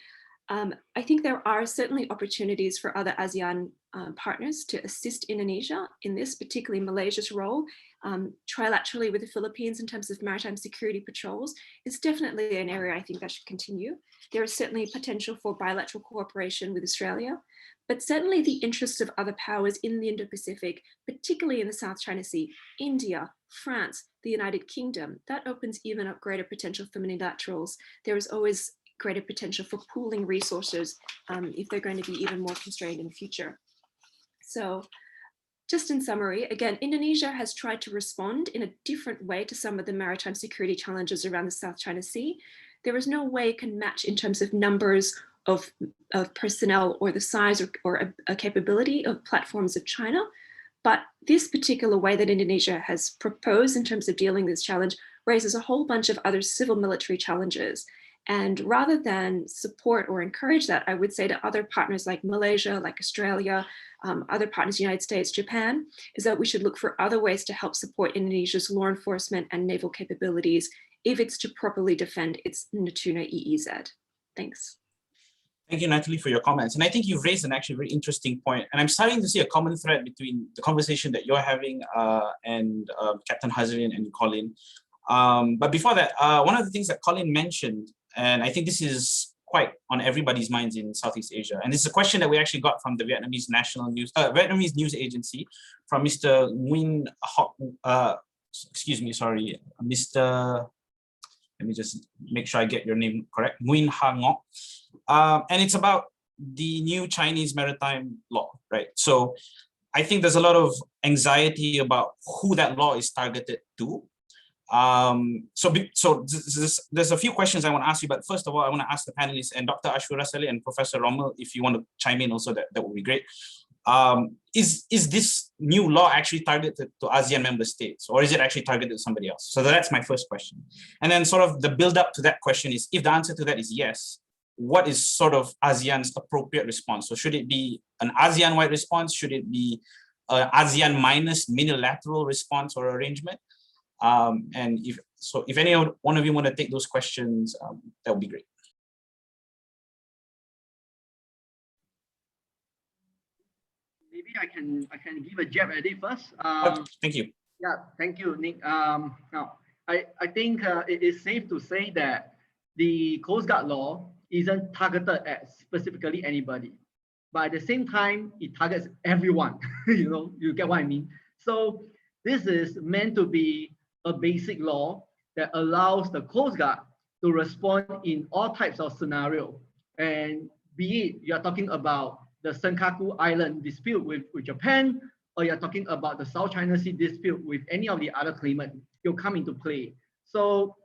I think there are certainly opportunities for other ASEAN partners to assist Indonesia in this, particularly Malaysia's role. Trilaterally with the Philippines in terms of maritime security patrols is definitely an area I think that should continue. There is certainly potential for bilateral cooperation with Australia, but certainly the interests of other powers in the Indo-Pacific, particularly in the South China Sea, India, France, the United Kingdom, that opens even up greater potential for multilaterals. There is always greater potential for pooling resources if they're going to be even more constrained in the future. So just in summary, again, Indonesia has tried to respond in a different way to some of the maritime security challenges around the South China Sea. There is no way it can match in terms of numbers of personnel or the size or a capability of platforms of China. But this particular way that Indonesia has proposed in terms of dealing with this challenge raises a whole bunch of other civil military challenges. And rather than support or encourage that, I would say to other partners like Malaysia, like Australia, other partners, United States, Japan, is that we should look for other ways to help support Indonesia's law enforcement and naval capabilities if it's to properly defend its Natuna EEZ. Thanks. Thank you, Natalie, for your comments. And I think you've raised an actually very interesting point. And I'm starting to see a common thread between the conversation that you're having and Captain Hazrine and Collin. But before that, one of the things that Collin mentioned, and I think this is quite on everybody's minds in Southeast Asia, and this is a question that we actually got from the Vietnamese Vietnamese news agency, from Mr. Nguyen Hoc, Mr. Let me just make sure I get your name correct, Nguyen Ha Ngoc. And it's about the new Chinese maritime law, right? So I think there's a lot of anxiety about who that law is targeted to. There's a few questions I want to ask you, but first of all, I want to ask the panelists and Dr. Asyura Salleh and Professor Rommel, if you want to chime in also, that would be great. Is this new law actually targeted to ASEAN member states, or is it actually targeted to somebody else? So that's my first question. And then sort of the build up to that question is, if the answer to that is yes, what is sort of ASEAN's appropriate response? So should it be an ASEAN-wide response? Should it be an ASEAN minus unilateral response or arrangement? And if any one of you want to take those questions, that would be great. Maybe I can give a jab at it first. Thank you. Yeah, thank you, Nick. Now, I think it is safe to say that the Coast Guard law isn't targeted at specifically anybody. but at the same time, it targets everyone. You get what I mean? So this is meant to be a basic law that allows the Coast Guard to respond in all types of scenario. And be it you're talking about the Senkaku Island dispute with Japan, or you're talking about the South China Sea dispute with any of the other claimants, you'll come into play. So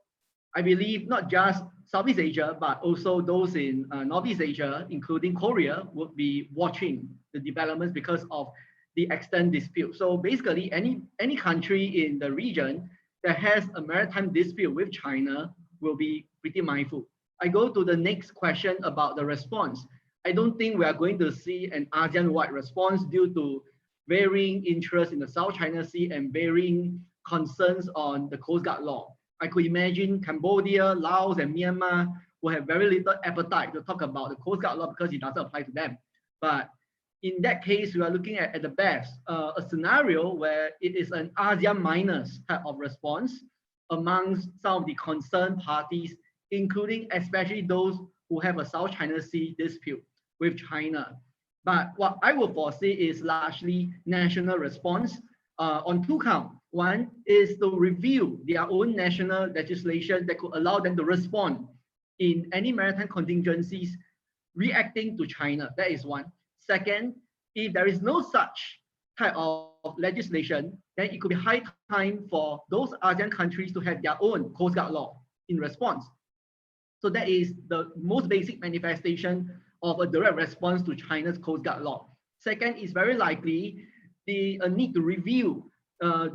I believe not just Southeast Asia, but also those in Northeast Asia, including Korea, would be watching the developments because of the extent dispute. So basically, any country in the region that has a maritime dispute with China will be pretty mindful. I go to the next question about the response. I don't think we are going to see an ASEAN-wide response due to varying interests in the South China Sea and varying concerns on the Coast Guard law. I could imagine Cambodia, Laos, and Myanmar will have very little appetite to talk about the Coast Guard law because it doesn't apply to them. But in that case, we are looking at the best, a scenario where it is an ASEAN minus type of response amongst some of the concerned parties, including especially those who have a South China Sea dispute with China. But what I will foresee is largely national response on two counts. One is to review their own national legislation that could allow them to respond in any maritime contingencies reacting to China. That is one. Second, if there is no such type of legislation, then it could be high time for those ASEAN countries to have their own Coast Guard law in response. So that is the most basic manifestation of a direct response to China's Coast Guard law. Second is very likely the need to review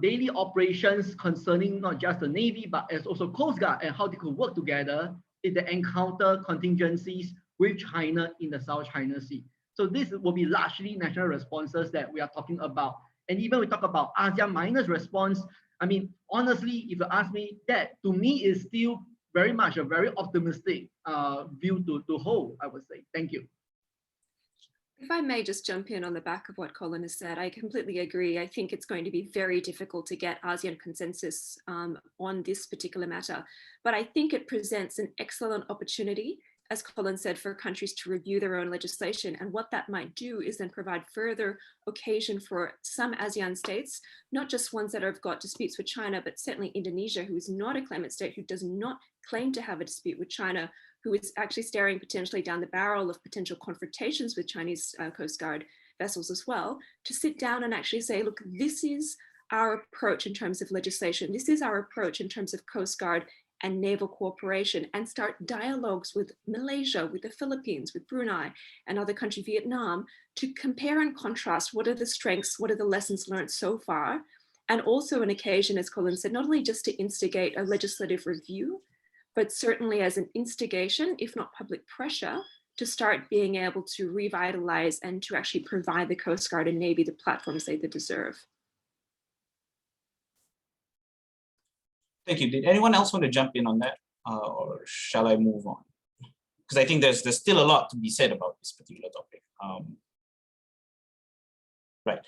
daily operations concerning not just the Navy, but as also Coast Guard and how they could work together if they encounter contingencies with China in the South China Sea. So this will be largely national responses that we are talking about. And even we talk about ASEAN minus response, I mean, honestly, if you ask me, that to me is still very much a very optimistic view to hold, I would say. Thank you. If I may just jump in on the back of what Collin has said, I completely agree. I think it's going to be very difficult to get ASEAN consensus on this particular matter, but I think it presents an excellent opportunity, as Collin said, for countries to review their own legislation. And what that might do is then provide further occasion for some ASEAN states, not just ones that have got disputes with China, but certainly Indonesia, who is not a claimant state, who does not claim to have a dispute with China, who is actually staring potentially down the barrel of potential confrontations with Chinese Coast Guard vessels as well, to sit down and actually say, look, this is our approach in terms of legislation. This is our approach in terms of Coast Guard and naval cooperation, and start dialogues with Malaysia, with the Philippines, with Brunei and other countries, Vietnam, to compare and contrast what are the strengths, what are the lessons learned so far, and also an occasion, as Collin said, not only just to instigate a legislative review, but certainly as an instigation, if not public pressure, to start being able to revitalize and to actually provide the Coast Guard and Navy the platforms they deserve. Thank you. Did anyone else want to jump in on that, or shall I move on? Because I think there's still a lot to be said about this particular topic. Right.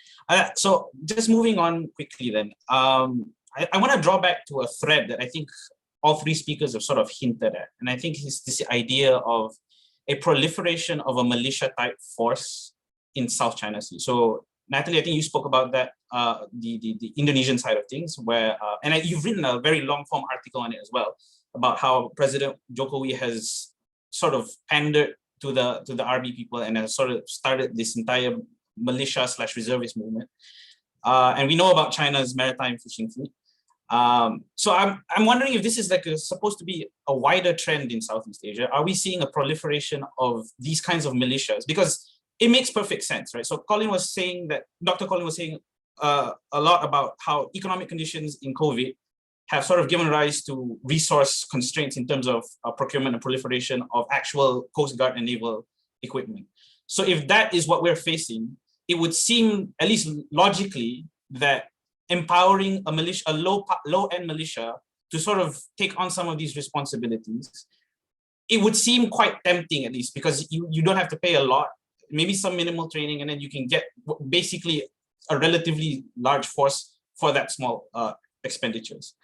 So just moving on quickly then. I want to draw back to a thread that I think all three speakers have sort of hinted at, and I think it's this idea of a proliferation of a militia-type force in South China Sea. So Natalie, I think you spoke about that, the Indonesian side of things, where, and you've written a very long-form article on it as well, about how President Jokowi has sort of pandered to the RB people and has sort of started this entire militia/reservist movement. And we know about China's maritime fishing fleet. So I'm wondering if this is like supposed to be a wider trend in Southeast Asia. Are we seeing a proliferation of these kinds of militias? Because it makes perfect sense, right? So Dr. Collin was saying a lot about how economic conditions in COVID have sort of given rise to resource constraints in terms of procurement and proliferation of actual Coast Guard and naval equipment. So if that is what we're facing, it would seem, at least logically, that empowering a militia, a low-end militia, to sort of take on some of these responsibilities, it would seem quite tempting, at least, because you don't have to pay a lot, maybe some minimal training, and then you can get basically a relatively large force for that small expenditures.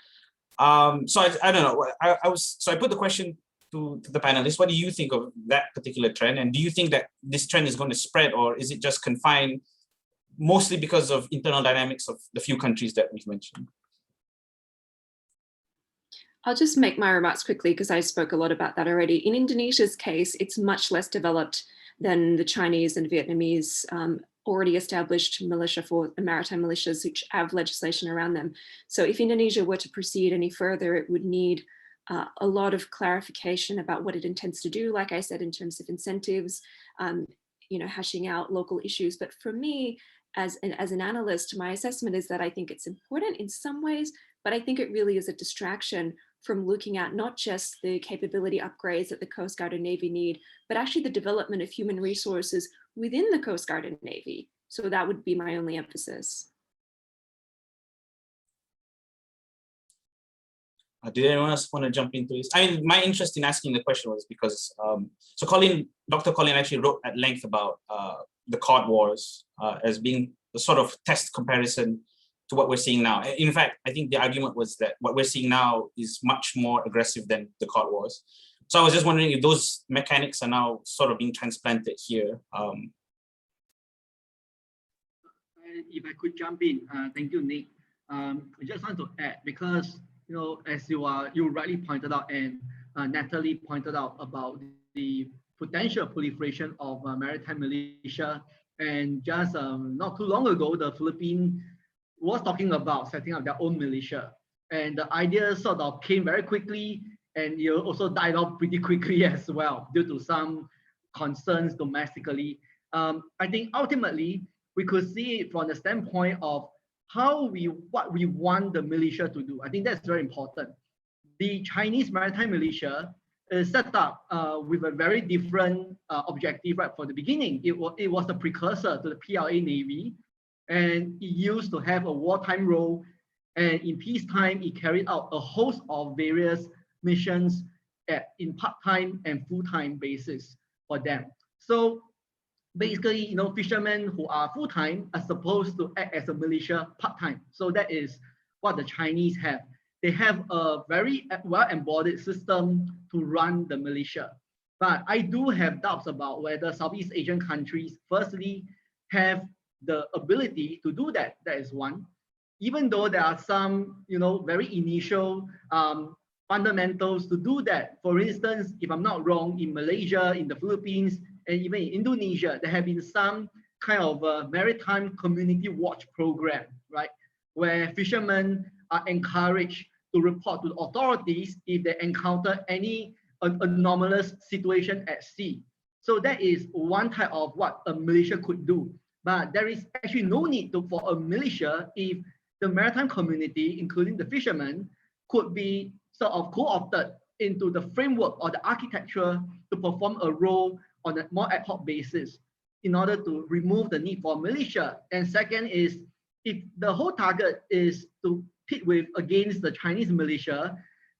So I don't know. I put the question to the panelists, what do you think of that particular trend? And do you think that this trend is going to spread, or is it just confined mostly because of internal dynamics of the few countries that we've mentioned? I'll just make my remarks quickly because I spoke a lot about that already. In Indonesia's case, it's much less developed than the Chinese and Vietnamese already established militia for maritime militias, which have legislation around them. So if Indonesia were to proceed any further, it would need a lot of clarification about what it intends to do, like I said, in terms of incentives, hashing out local issues. But for me, as an analyst, my assessment is that I think it's important in some ways, but I think it really is a distraction from looking at not just the capability upgrades that the Coast Guard and Navy need, but actually the development of human resources within the Coast Guard and Navy. So that would be my only emphasis. Did anyone else want to jump into this? I mean, my interest in asking the question was because, so Dr. Collin actually wrote at length about the Cod Wars as being the sort of test comparison to what we're seeing now. In fact, I think the argument was that what we're seeing now is much more aggressive than the Cod Wars. So I was just wondering if those mechanics are now sort of being transplanted here. If I could jump in, thank you, Nick. I just want to add, because as you rightly pointed out, and Natalie pointed out about the potential proliferation of maritime militia, and just not too long ago, the Philippines was talking about setting up their own militia, and the idea sort of came very quickly, and it also died off pretty quickly as well due to some concerns domestically. I think ultimately we could see it from the standpoint of what we want the militia to do. I think that's very important. The Chinese maritime militia is set up with a very different objective right from the beginning. It was the precursor to the PLA Navy, and it used to have a wartime role, and in peacetime it carried out a host of various missions in part-time and full-time basis for them. So basically, fishermen who are full-time are supposed to act as a militia part-time. So that is what the Chinese have. They have a very well-embodied system to run the militia. But I do have doubts about whether Southeast Asian countries, firstly, have the ability to do that. That is one. Even though there are some, very initial fundamentals to do that. For instance, if I'm not wrong, in Malaysia, in the Philippines, and even in Indonesia, there have been some kind of a maritime community watch program, right? Where fishermen are encouraged to report to the authorities if they encounter any anomalous situation at sea. So that is one type of what a militia could do. But there is actually no need for a militia if the maritime community, including the fishermen, could be sort of co-opted into the framework or the architecture to perform a role on a more ad hoc basis in order to remove the need for militia. And second is, if the whole target is to pit against the Chinese militia,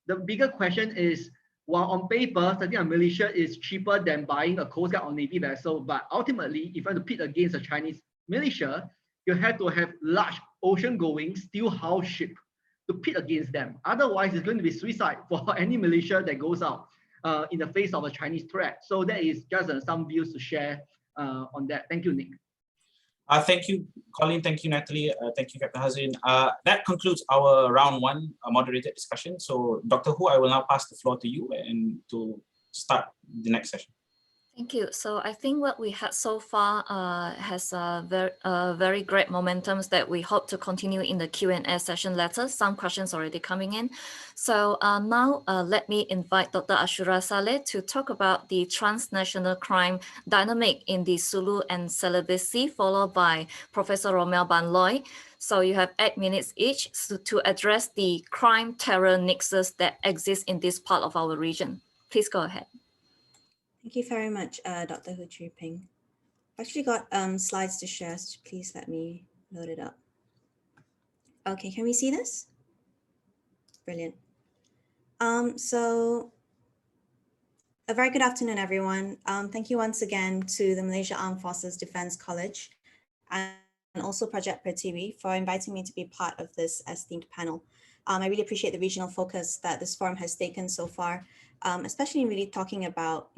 the bigger question is, while on paper, setting a militia is cheaper than buying a Coast Guard or Navy vessel, but ultimately, if you want to pit against the Chinese militia, you have to have large ocean-going steel-hull ship to pit against them. Otherwise, it's going to be suicide for any militia that goes out in the face of a Chinese threat. So that is just some views to share on that. Thank you, Nick. Thank you, Collin. Thank you, Natalie. Thank you, Captain Hazrine. That concludes our round one moderated discussion. So, Dr. Hu, I will now pass the floor to you and to start the next session. Thank you. So I think what we had so far has very great momentums that we hope to continue in the Q&A session later. Some questions already coming in. So now let me invite Dr. Asyura Salleh to talk about the transnational crime dynamic in the Sulu and Celebes Sea, followed by Professor Rommel Banlaoi. So you have 8 minutes each to address the crime terror nexus that exists in this part of our region. Please go ahead. Thank you very much, Dr. Hu Ping. I've actually got slides to share, so please let me load it up. Okay, can we see this? Brilliant. So a very good afternoon, everyone. Thank you once again to the Malaysia Armed Forces Defence College and also Projek Pertiwi for inviting me to be part of this esteemed panel. I really appreciate the regional focus that this forum has taken so far, especially really talking about,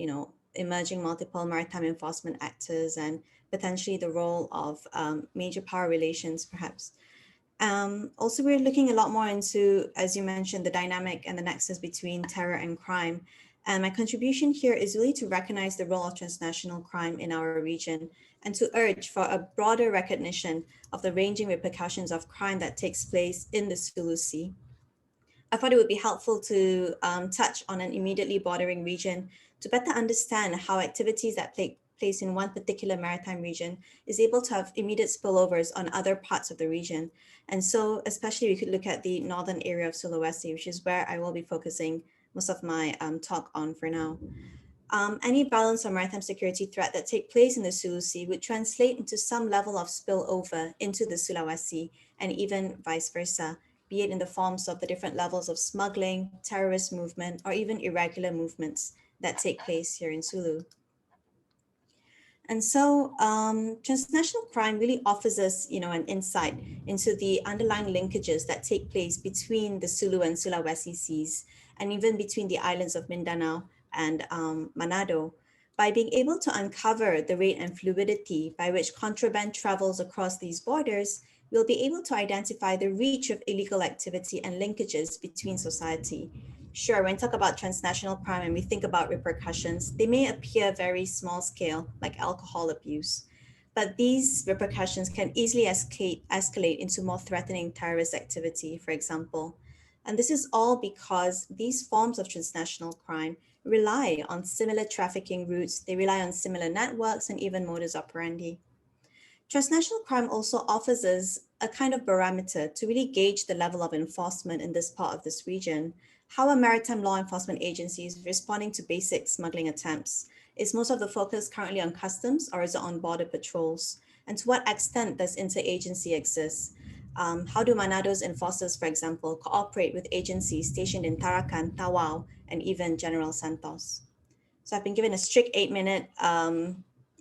emerging multiple maritime enforcement actors and potentially the role of major power relations, perhaps. Also, we're looking a lot more into, as you mentioned, the dynamic and the nexus between terror and crime. And my contribution here is really to recognize the role of transnational crime in our region and to urge for a broader recognition of the ranging repercussions of crime that takes place in the Sulu Sea. I thought it would be helpful to touch on an immediately bordering region to better understand how activities that take place in one particular maritime region is able to have immediate spillovers on other parts of the region. And so especially we could look at the northern area of Sulawesi, which is where I will be focusing most of my talk on for now. Any balance or maritime security threat that take place in the Sulu Sea would translate into some level of spillover into the Sulawesi and even vice versa, be it in the forms of the different levels of smuggling, terrorist movement, or even irregular movements that take place here in Sulu. And so transnational crime really offers us, an insight into the underlying linkages that take place between the Sulu and Sulawesi seas, and even between the islands of Mindanao and Manado. By being able to uncover the rate and fluidity by which contraband travels across these borders, we'll be able to identify the reach of illegal activity and linkages between society. Sure, when we talk about transnational crime and we think about repercussions, they may appear very small scale, like alcohol abuse, but these repercussions can easily escalate into more threatening terrorist activity, for example. And this is all because these forms of transnational crime rely on similar trafficking routes, they rely on similar networks and even modus operandi. Transnational crime also offers us a kind of barometer to really gauge the level of enforcement in this part of this region. How are maritime law enforcement agencies responding to basic smuggling attempts? Is most of the focus currently on customs or is it on border patrols? And to what extent does interagency exist? How do Manado's enforcers, for example, cooperate with agencies stationed in Tarakan, Tawau, and even General Santos? So I've been given a strict 8-minute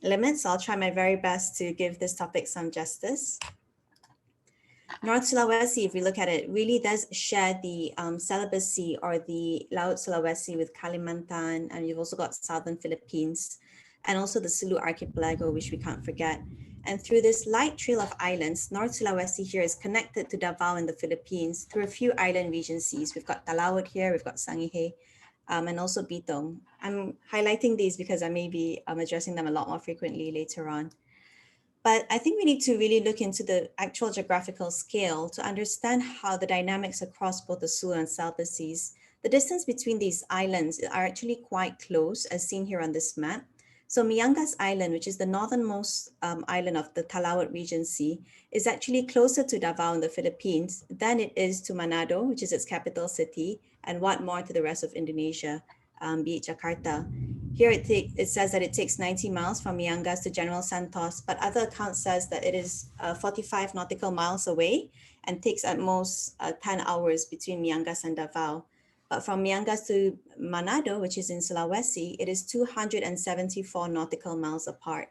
limit, so I'll try my very best to give this topic some justice. North Sulawesi, if we look at it, really does share the Celebes Sea or the Laut Sulawesi with Kalimantan, and you've also got southern Philippines, and also the Sulu archipelago, which we can't forget. And through this light trail of islands, North Sulawesi here is connected to Davao in the Philippines through a few island regencies. We've got Talawat here, we've got Sangihe, and also Bitong. I'm highlighting these because I may be addressing them a lot more frequently later on. But I think we need to really look into the actual geographical scale to understand how the dynamics across both the Sulu and Celebes seas, the distance between these islands are actually quite close, as seen here on this map. So Miangas Island, which is the northernmost island of the Talawat Regency, is actually closer to Davao in the Philippines than it is to Manado, which is its capital city, and what more to the rest of Indonesia, be it Jakarta. Here it says that it takes 90 miles from Miangas to General Santos, but other accounts says that it is 45 nautical miles away and takes at most 10 hours between Miangas and Davao. But from Miangas to Manado, which is in Sulawesi, it is 274 nautical miles apart.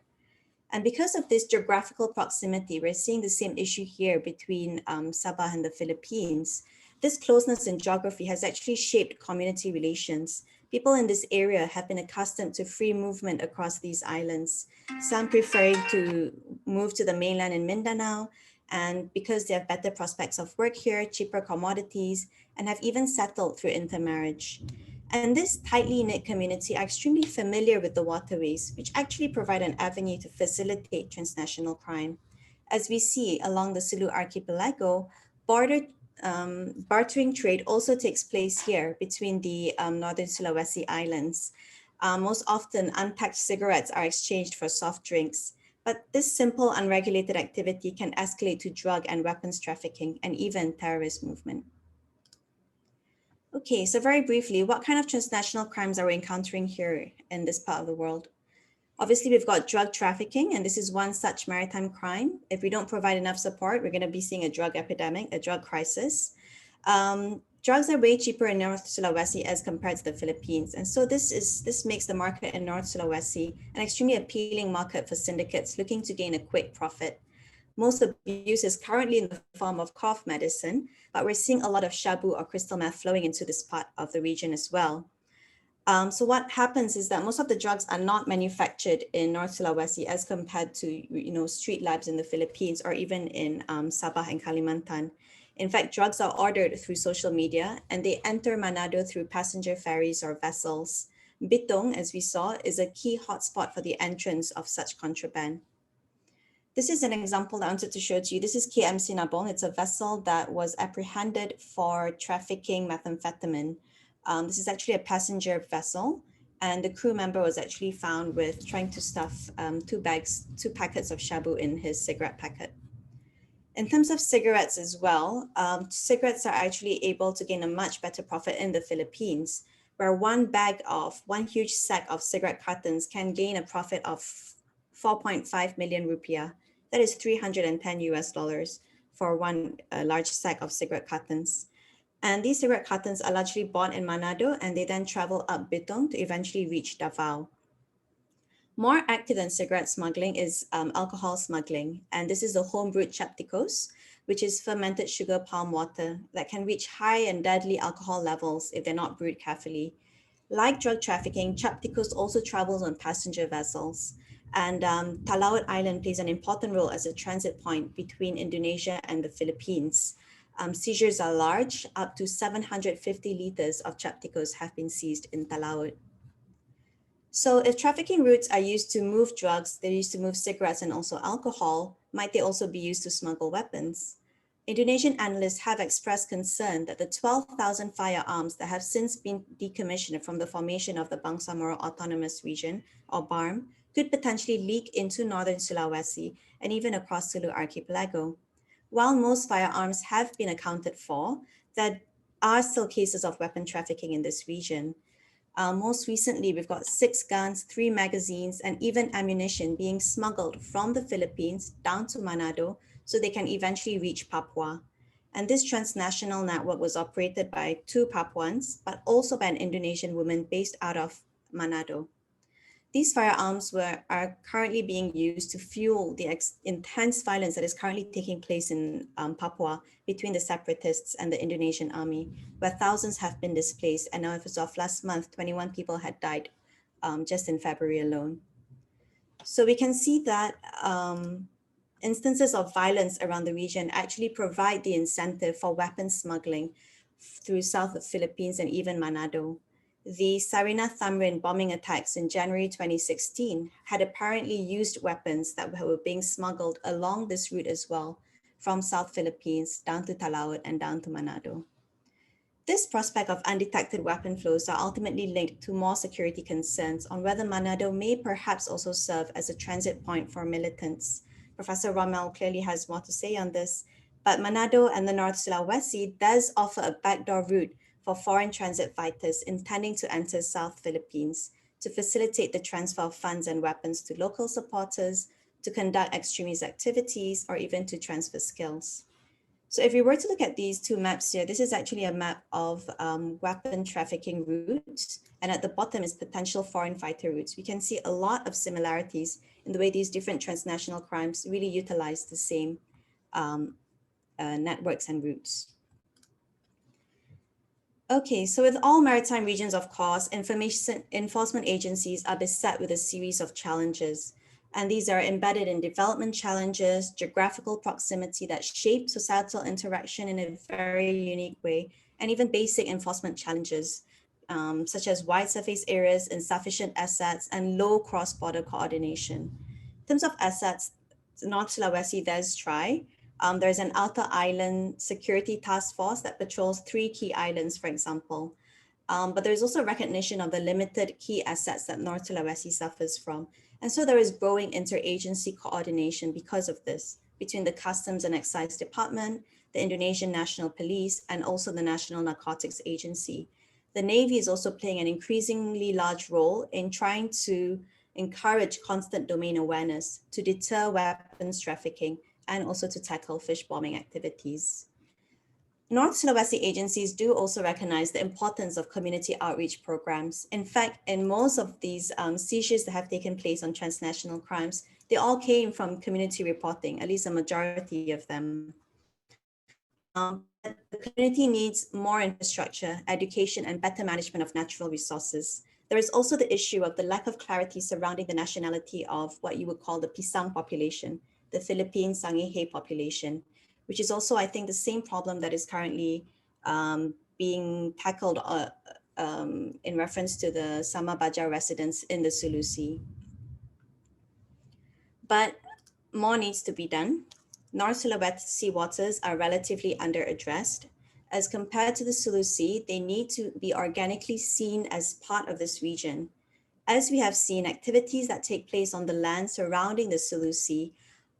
And because of this geographical proximity, we're seeing the same issue here between Sabah and the Philippines. This closeness in geography has actually shaped community relations. People in this area have been accustomed to free movement across these islands, some preferring to move to the mainland in Mindanao, and because they have better prospects of work here, cheaper commodities, and have even settled through intermarriage. And this tightly knit community are extremely familiar with the waterways, which actually provide an avenue to facilitate transnational crime. As we see along the Sulu archipelago, bartering trade also takes place here between the northern Sulawesi islands. Most often, unpacked cigarettes are exchanged for soft drinks. But this simple, unregulated activity can escalate to drug and weapons trafficking and even terrorist movement. Okay, so very briefly, what kind of transnational crimes are we encountering here in this part of the world? Obviously, we've got drug trafficking, and this is one such maritime crime. If we don't provide enough support, we're going to be seeing a drug epidemic, a drug crisis. Drugs are way cheaper in North Sulawesi as compared to the Philippines. And so this makes the market in North Sulawesi an extremely appealing market for syndicates looking to gain a quick profit. Most abuse is currently in the form of cough medicine, but we're seeing a lot of shabu or crystal meth flowing into this part of the region as well. So what happens is that most of the drugs are not manufactured in North Sulawesi as compared to street labs in the Philippines or even in Sabah and Kalimantan. In fact, drugs are ordered through social media and they enter Manado through passenger ferries or vessels. Bitong, as we saw, is a key hotspot for the entrance of such contraband. This is an example I wanted to show to you. This is KM Sinabong. It's a vessel that was apprehended for trafficking methamphetamine. This is actually a passenger vessel, and the crew member was actually found with trying to stuff 2 packets of shabu in his cigarette packet. In terms of cigarettes as well, cigarettes are actually able to gain a much better profit in the Philippines, where one huge sack of cigarette cartons can gain a profit of 4.5 million rupiah. That is $310 for one large sack of cigarette cartons. And these cigarette cartons are largely bought in Manado and they then travel up Bitong to eventually reach Davao. More active than cigarette smuggling is alcohol smuggling. And this is the home-brewed chapticos, which is fermented sugar palm water that can reach high and deadly alcohol levels if they're not brewed carefully. Like drug trafficking, chapticos also travels on passenger vessels. And Talaut Island plays an important role as a transit point between Indonesia and the Philippines. Seizures are large, up to 750 liters of chapticos have been seized in Talaut. So if trafficking routes are used to move drugs, they're used to move cigarettes and also alcohol, might they also be used to smuggle weapons? Indonesian analysts have expressed concern that the 12,000 firearms that have since been decommissioned from the formation of the Bangsamoro Autonomous Region, or BARM, could potentially leak into northern Sulawesi and even across Sulu archipelago. While most firearms have been accounted for, there are still cases of weapon trafficking in this region. Most recently, we've got 6 guns, 3 magazines, and even ammunition being smuggled from the Philippines down to Manado so they can eventually reach Papua. And this transnational network was operated by 2 Papuans, but also by an Indonesian woman based out of Manado. These firearms are currently being used to fuel the intense violence that is currently taking place in Papua between the separatists and the Indonesian army, where thousands have been displaced. And now, as of last month, 21 people had died just in February alone. So we can see that instances of violence around the region actually provide the incentive for weapons smuggling through south of Philippines and even Manado. The Sarina Thamrin bombing attacks in January 2016 had apparently used weapons that were being smuggled along this route as well, from South Philippines down to Talaut and down to Manado. This prospect of undetected weapon flows are ultimately linked to more security concerns on whether Manado may perhaps also serve as a transit point for militants. Professor Rommel clearly has more to say on this, but Manado and the North Sulawesi does offer a backdoor route for foreign transit fighters intending to enter South Philippines to facilitate the transfer of funds and weapons to local supporters, to conduct extremist activities, or even to transfer skills. So if we were to look at these 2 maps here, this is actually a map of weapon trafficking routes, and at the bottom is potential foreign fighter routes. We can see a lot of similarities in the way these different transnational crimes really utilize the same networks and routes. Okay, so with all maritime regions, of course, information enforcement agencies are beset with a series of challenges. And these are embedded in development challenges, geographical proximity that shape societal interaction in a very unique way, and even basic enforcement challenges, such as wide surface areas, insufficient assets, and low cross-border coordination. In terms of assets, North Sulawesi does try. There's an outer island security task force that patrols 3 key islands, for example. But there's also recognition of the limited key assets that North Sulawesi suffers from. And so there is growing interagency coordination because of this between the Customs and Excise Department, the Indonesian National Police, and also the National Narcotics Agency. The Navy is also playing an increasingly large role in trying to encourage constant domain awareness to deter weapons trafficking and also to tackle fish bombing activities. North Sulawesi agencies do also recognize the importance of community outreach programs. In fact, in most of these seizures that have taken place on transnational crimes, they all came from community reporting, at least a majority of them. The community needs more infrastructure, education, and better management of natural resources. There is also the issue of the lack of clarity surrounding the nationality of what you would call the Pisang population, the Philippine Sangihe population, which is also, I think, the same problem that is currently being tackled in reference to the Sama Baja residents in the Sulu Sea. But more needs to be done. North Sulawesi waters are relatively under-addressed. As compared to the Sulu Sea, they need to be organically seen as part of this region. As we have seen, activities that take place on the land surrounding the Sulu Sea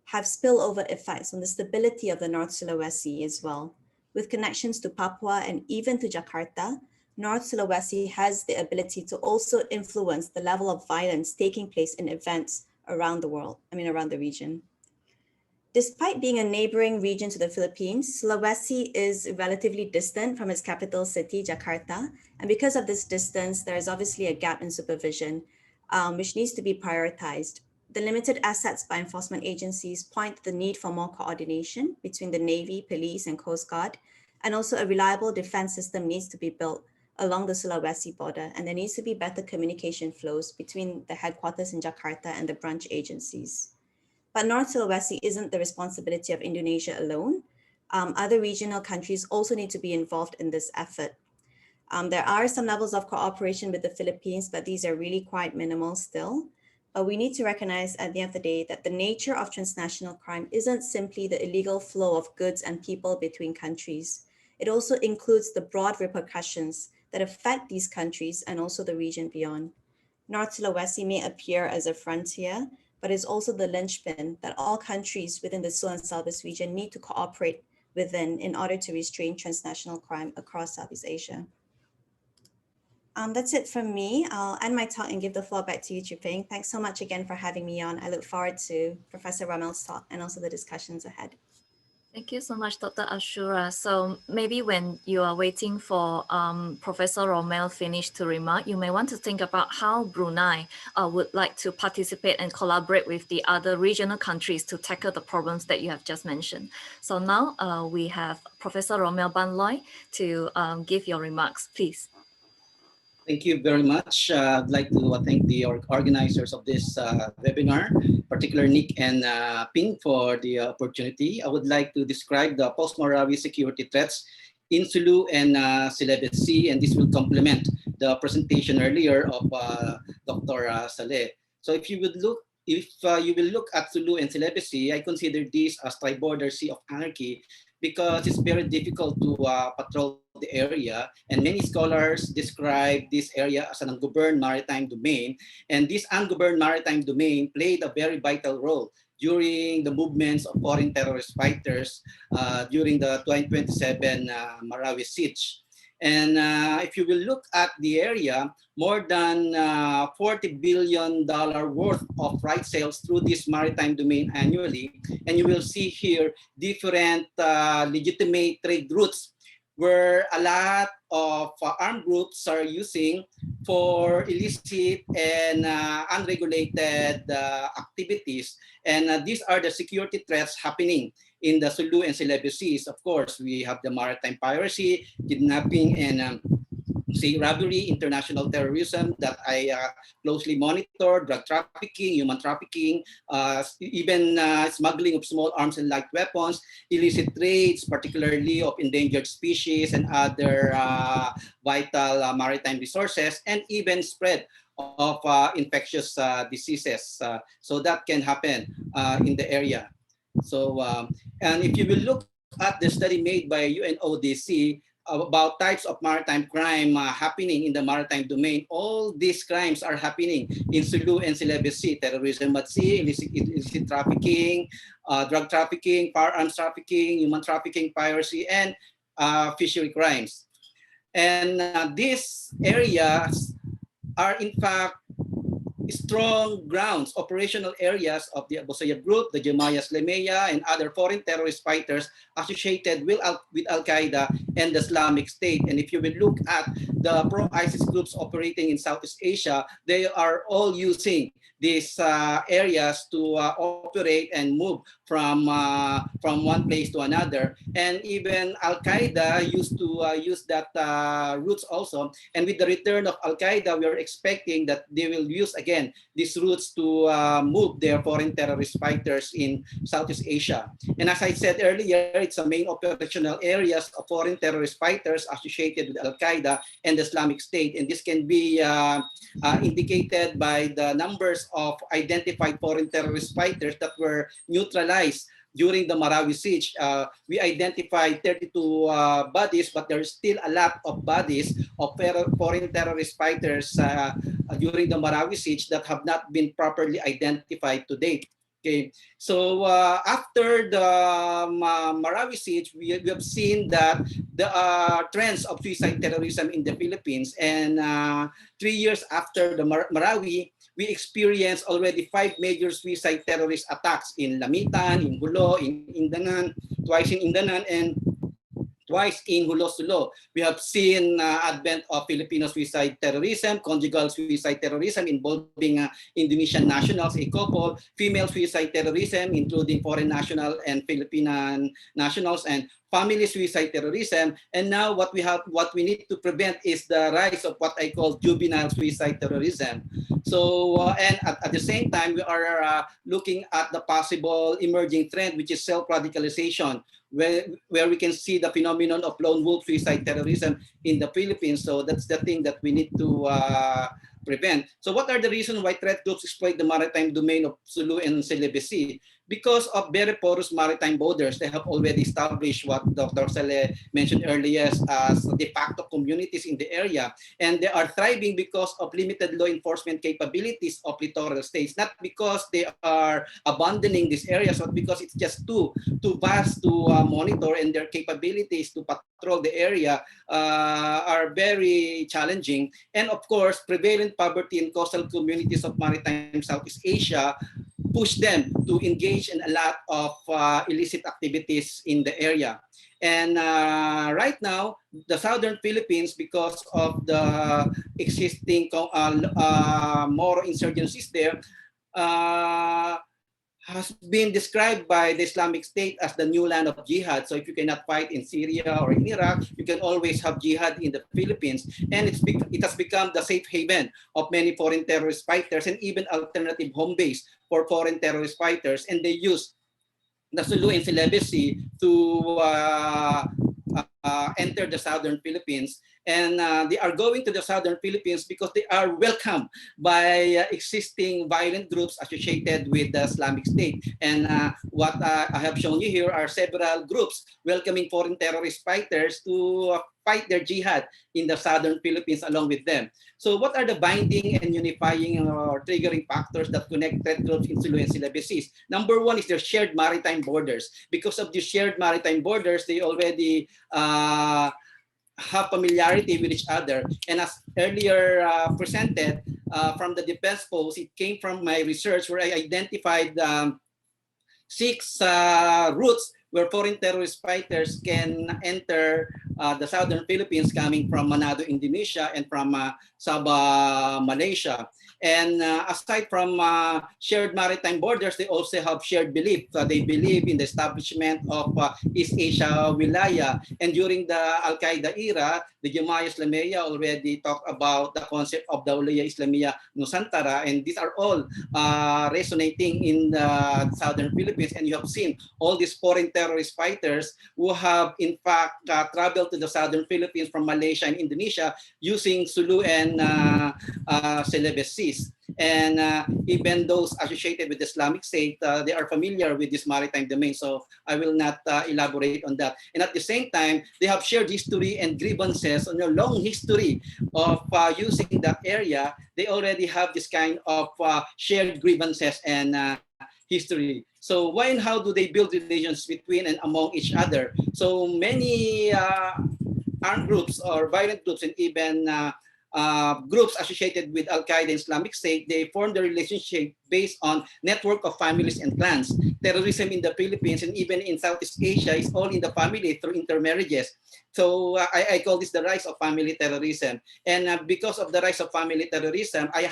have spillover effects on the stability of the North Sulawesi as well. With connections to Papua and even to Jakarta, North Sulawesi has the ability to also influence the level of violence taking place in events around the world, around the region. Despite being a neighboring region to the Philippines, Sulawesi is relatively distant from its capital city, Jakarta. And because of this distance, there is obviously a gap in supervision, which needs to be prioritized. The limited assets by enforcement agencies point to the need for more coordination between the Navy, police, and Coast Guard. And also a reliable defense system needs to be built along the Sulawesi border. And there needs to be better communication flows between the headquarters in Jakarta and the branch agencies. But North Sulawesi isn't the responsibility of Indonesia alone. Other regional countries also need to be involved in this effort. There are some levels of cooperation with the Philippines, but these are really quite minimal still. But we need to recognize at the end of the day that the nature of transnational crime isn't simply the illegal flow of goods and people between countries. It also includes the broad repercussions that affect these countries and also the region beyond. North Sulawesi may appear as a frontier, but is also the linchpin that all countries within the Sulu and Celebes region need to cooperate within in order to restrain transnational crime across Southeast Asia. That's it from me. I'll end my talk and give the floor back to you, Chuping. Thanks so much again for having me on. I look forward to Professor Rommel's talk and also the discussions ahead. Thank you so much, Dr. Asyura. So maybe when you are waiting for Professor Rommel finish to remark, you may want to think about how Brunei would like to participate and collaborate with the other regional countries to tackle the problems that you have just mentioned. So now we have Professor Rommel Banlaoi to give your remarks, please. Thank you very much. I'd like to thank the organizers of this webinar, particularly Nick and Ping, for the opportunity. I would like to describe the post-Marawi security threats in Sulu and Celebes Sea, and this will complement the presentation earlier of Dr. Salleh. So if you will look at Sulu and Celebes Sea, I consider this as tri-border sea of anarchy because it's very difficult to patrol the area, and many scholars describe this area as an ungoverned maritime domain, and this ungoverned maritime domain played a very vital role during the movements of foreign terrorist fighters during the 2027 Marawi siege. And if you will look at the area, more than $40 billion worth of right sales through this maritime domain annually. And you will see here different legitimate trade routes where a lot of armed groups are using for illicit and unregulated activities. And these are the security threats happening in the Sulu and Celebes seas. Of course, we have the maritime piracy, kidnapping, and robbery, international terrorism that I closely monitor, drug trafficking, human trafficking, even smuggling of small arms and light weapons, illicit trades, particularly of endangered species and other vital maritime resources, and even spread of infectious diseases. So that can happen in the area. So, and if you will look at the study made by UNODC about types of maritime crime happening in the maritime domain, all these crimes are happening in Sulu and Celebes Sea: terrorism at sea, illicit trafficking, drug trafficking, firearms trafficking, human trafficking, piracy, and fishery crimes. And these areas are in fact strong grounds, operational areas of the Abu Sayyaf group, the Jemaah Islamiyah, and other foreign terrorist fighters associated with Al-Qaeda and the Islamic State. And if you will look at the pro-ISIS groups operating in Southeast Asia, they are all using these areas to operate and move from one place to another. And even Al-Qaeda used to use that routes also. And with the return of Al-Qaeda, we are expecting that they will use again these routes to move their foreign terrorist fighters in Southeast Asia. And as I said earlier, it's the main operational areas of foreign terrorist fighters associated with Al-Qaeda and the Islamic State. And this can be indicated by the numbers of identified foreign terrorist fighters that were neutralized during the Marawi siege. We identified 32 bodies, but there's still a lot of bodies of foreign terrorist fighters during the Marawi siege that have not been properly identified to date. Okay, so after the Marawi siege, we have seen that the trends of suicide terrorism in the Philippines, and 3 years after the Marawi, we experienced already 5 major suicide terrorist attacks in Lamitan, in Hulo, in Indanan, twice in Indanan, and twice in Hulo-Sulo. We have seen advent of Filipino suicide terrorism, conjugal suicide terrorism involving Indonesian nationals, a couple, female suicide terrorism, including foreign national and Filipino nationals, and family suicide terrorism. And now what we need to prevent is the rise of what I call juvenile suicide terrorism. So, and at the same time, we are looking at the possible emerging trend, which is self-radicalization, where we can see the phenomenon of lone wolf suicide terrorism in the Philippines. So that's the thing that we need to prevent. So what are the reasons why threat groups exploit the maritime domain of Sulu and Celebes? Because of very porous maritime borders. They have already established what Dr. Salleh mentioned earlier as de facto communities in the area. And they are thriving because of limited law enforcement capabilities of littoral states, not because they are abandoning these areas, but because it's just too vast to monitor, and their capabilities to patrol the area are very challenging. And of course, prevalent poverty in coastal communities of maritime Southeast Asia push them to engage in a lot of illicit activities in the area. And right now, the southern Philippines, because of the existing Moro insurgencies there, has been described by the Islamic State as the new land of jihad. So if you cannot fight in Syria or in Iraq, you can always have jihad in the Philippines. And it has become the safe haven of many foreign terrorist fighters, and even alternative home base for foreign terrorist fighters. And they use the Sulu and Celebes to enter the southern Philippines. And they are going to the southern Philippines because they are welcomed by existing violent groups associated with the Islamic State. And what I have shown you here are several groups welcoming foreign terrorist fighters to fight their jihad in the southern Philippines along with them. So what are the binding and unifying or triggering factors that connect threat groups in Sulu and Celebes? Number one is their shared maritime borders. Because of the shared maritime borders, they already have familiarity with each other. And as earlier presented from the defense post, it came from my research where I identified 6 routes where foreign terrorist fighters can enter the southern Philippines, coming from Manado, Indonesia, and from Sabah, Malaysia. And aside from shared maritime borders, they also have shared belief. They believe in the establishment of East Asia Wilaya. And during the Al-Qaeda era, the Jemaah Islamiyah already talked about the concept of Dawliyah Islamiyah Nusantara. And these are all resonating in the southern Philippines. And you have seen all these foreign terrorist fighters who have in fact traveled to the southern Philippines from Malaysia and Indonesia using Sulu and Celebes. And even those associated with the Islamic State, they are familiar with this maritime domain. So I will not elaborate on that. And at the same time, they have shared history and grievances on a long history of using that area. They already have this kind of shared grievances and history. So why and how do they build relations between and among each other? So many armed groups or violent groups and even groups associated with Al-Qaeda and Islamic State, they formed a relationship based on network of families and clans. Terrorism in the Philippines and even in Southeast Asia is all in the family through intermarriages. So I call this the rise of family terrorism. And because of the rise of family terrorism, I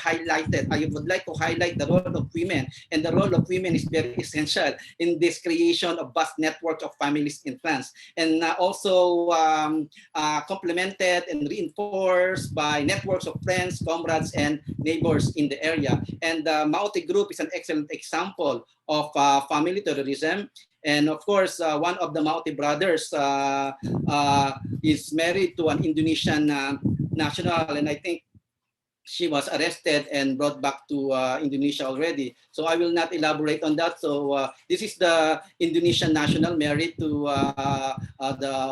would like to highlight the role of women. And the role of women is very essential in this creation of vast networks of families and clans. And also complemented and reinforced by networks of friends, comrades, and neighbors in the area. And the Maute group is an excellent example of family terrorism. And of course, one of the Maute brothers is married to an Indonesian national, and I think she was arrested and brought back to Indonesia already. So I will not elaborate on that. So this is the Indonesian national married to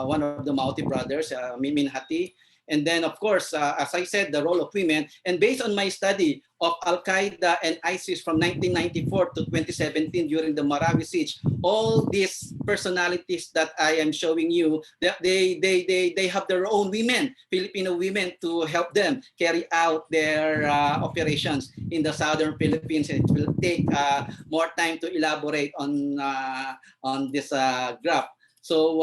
one of the Maute brothers, Mimin Hati. And then, of course, as I said, the role of women. And based on my study of Al-Qaeda and ISIS from 1994 to 2017 during the Marawi siege, all these personalities that I am showing you, they have their own women, Filipino women, to help them carry out their operations in the southern Philippines. And it will take more time to elaborate on this graph. So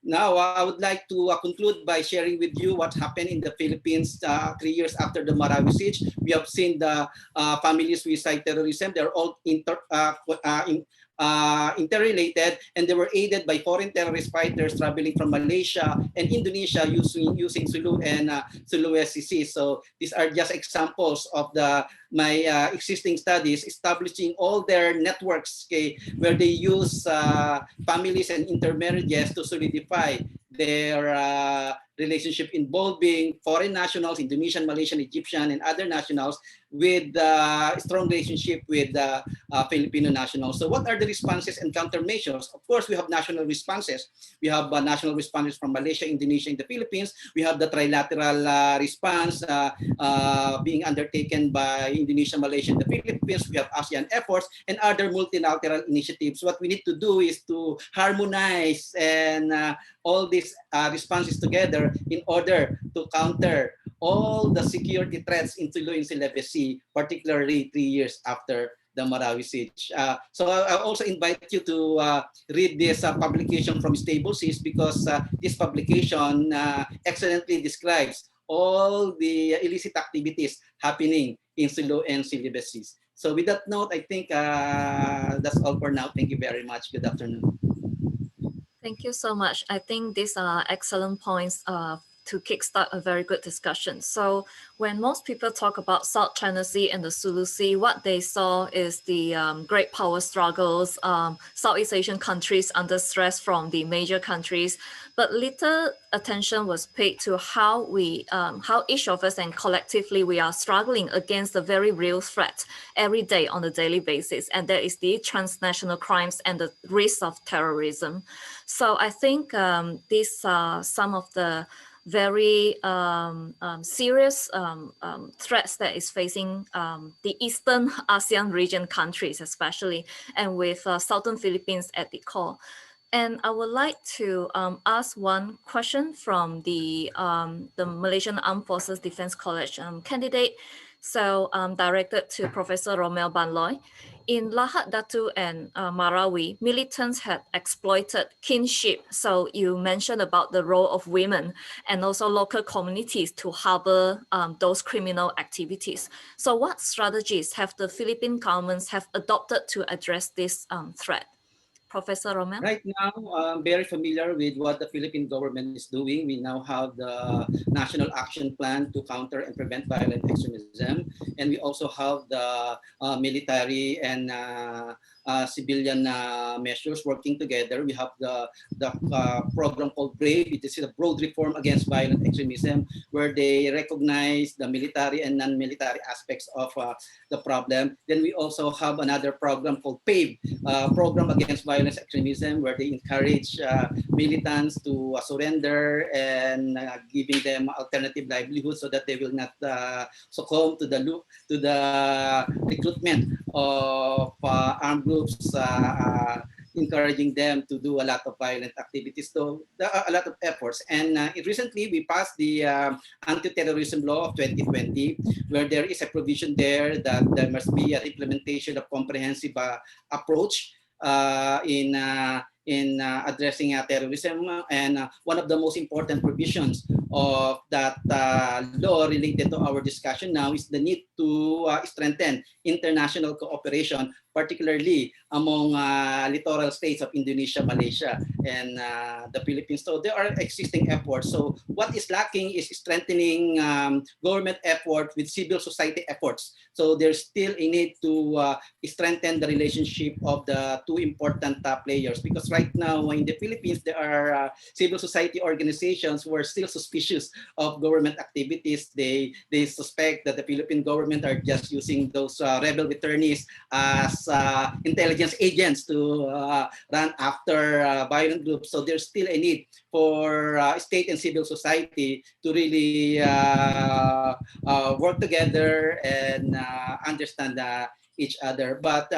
now I would like to conclude by sharing with you what happened in the Philippines 3 years after the Marawi siege. We have seen the family suicide terrorism. They're all interrelated, and they were aided by foreign terrorist fighters traveling from Malaysia and Indonesia using Sulu and Sulawesi. So these are just examples of my existing studies establishing all their networks, okay, where they use families and intermarriages to solidify their relationship involving foreign nationals, Indonesian, Malaysian, Egyptian, and other nationals with a strong relationship with Filipino nationals. So what are the responses and countermeasures? Of course, we have national responses. We have national responses from Malaysia, Indonesia, and the Philippines. We have the trilateral response being undertaken by Indonesia, Malaysia, and the Philippines. We have ASEAN efforts and other multilateral initiatives. What we need to do is to harmonize and all these responses together in order to counter all the security threats in Sulu and Celebes, particularly 3 years after the Marawi siege. So I also invite you to read this publication from Stable Seas, because this publication excellently describes all the illicit activities happening in Sulu and Celebes. So with that note, I think that's all for now. Thank you very much. Good afternoon. Thank you so much. I think these are excellent points to kickstart a very good discussion. So when most people talk about South China Sea and the Sulu Sea, what they saw is the great power struggles, Southeast Asian countries under stress from the major countries, but little attention was paid to how each of us and collectively we are struggling against the very real threat every day on a daily basis, and that is the transnational crimes and the risk of terrorism. So I think these are some of the very serious threats that is facing the Eastern ASEAN region countries, especially, and with Southern Philippines at the core. And I would like to ask one question from the Malaysian Armed Forces Defense College candidate, so directed to Professor Rommel Banlaoi. In Lahad, Datu, and Marawi, militants had exploited kinship. So you mentioned about the role of women and also local communities to harbor those criminal activities. So what strategies have the Philippine governments have adopted to address this threat? Professor Rommel? Right now, I'm very familiar with what the Philippine government is doing. We now have the National Action Plan to counter and prevent violent extremism. And we also have the military and civilian measures working together. We have the program called BRAVE. This is a broad reform against violent extremism, where they recognize the military and non-military aspects of the problem. Then we also have another program called PAVE, Program Against Violence Extremism, where they encourage militants to surrender and giving them alternative livelihood so that they will not succumb to the recruitment of armed groups encouraging them to do a lot of violent activities. So there are a lot of efforts. And recently we passed the anti-terrorism law of 2020, where there is a provision there that there must be an implementation of comprehensive approach in addressing terrorism. And one of the most important provisions of that law related to our discussion now is the need to strengthen international cooperation, particularly among littoral states of Indonesia, Malaysia, and the Philippines. So there are existing efforts. So what is lacking is strengthening government effort with civil society efforts. So there's still a need to strengthen the relationship of the two important players, because right now in the Philippines there are civil society organizations who are still suspicious of government activities. They suspect that the Philippine government are just using those rebel returnees as intelligence agents to run after violent groups. So there's still a need for state and civil society to really work together and understand each other. But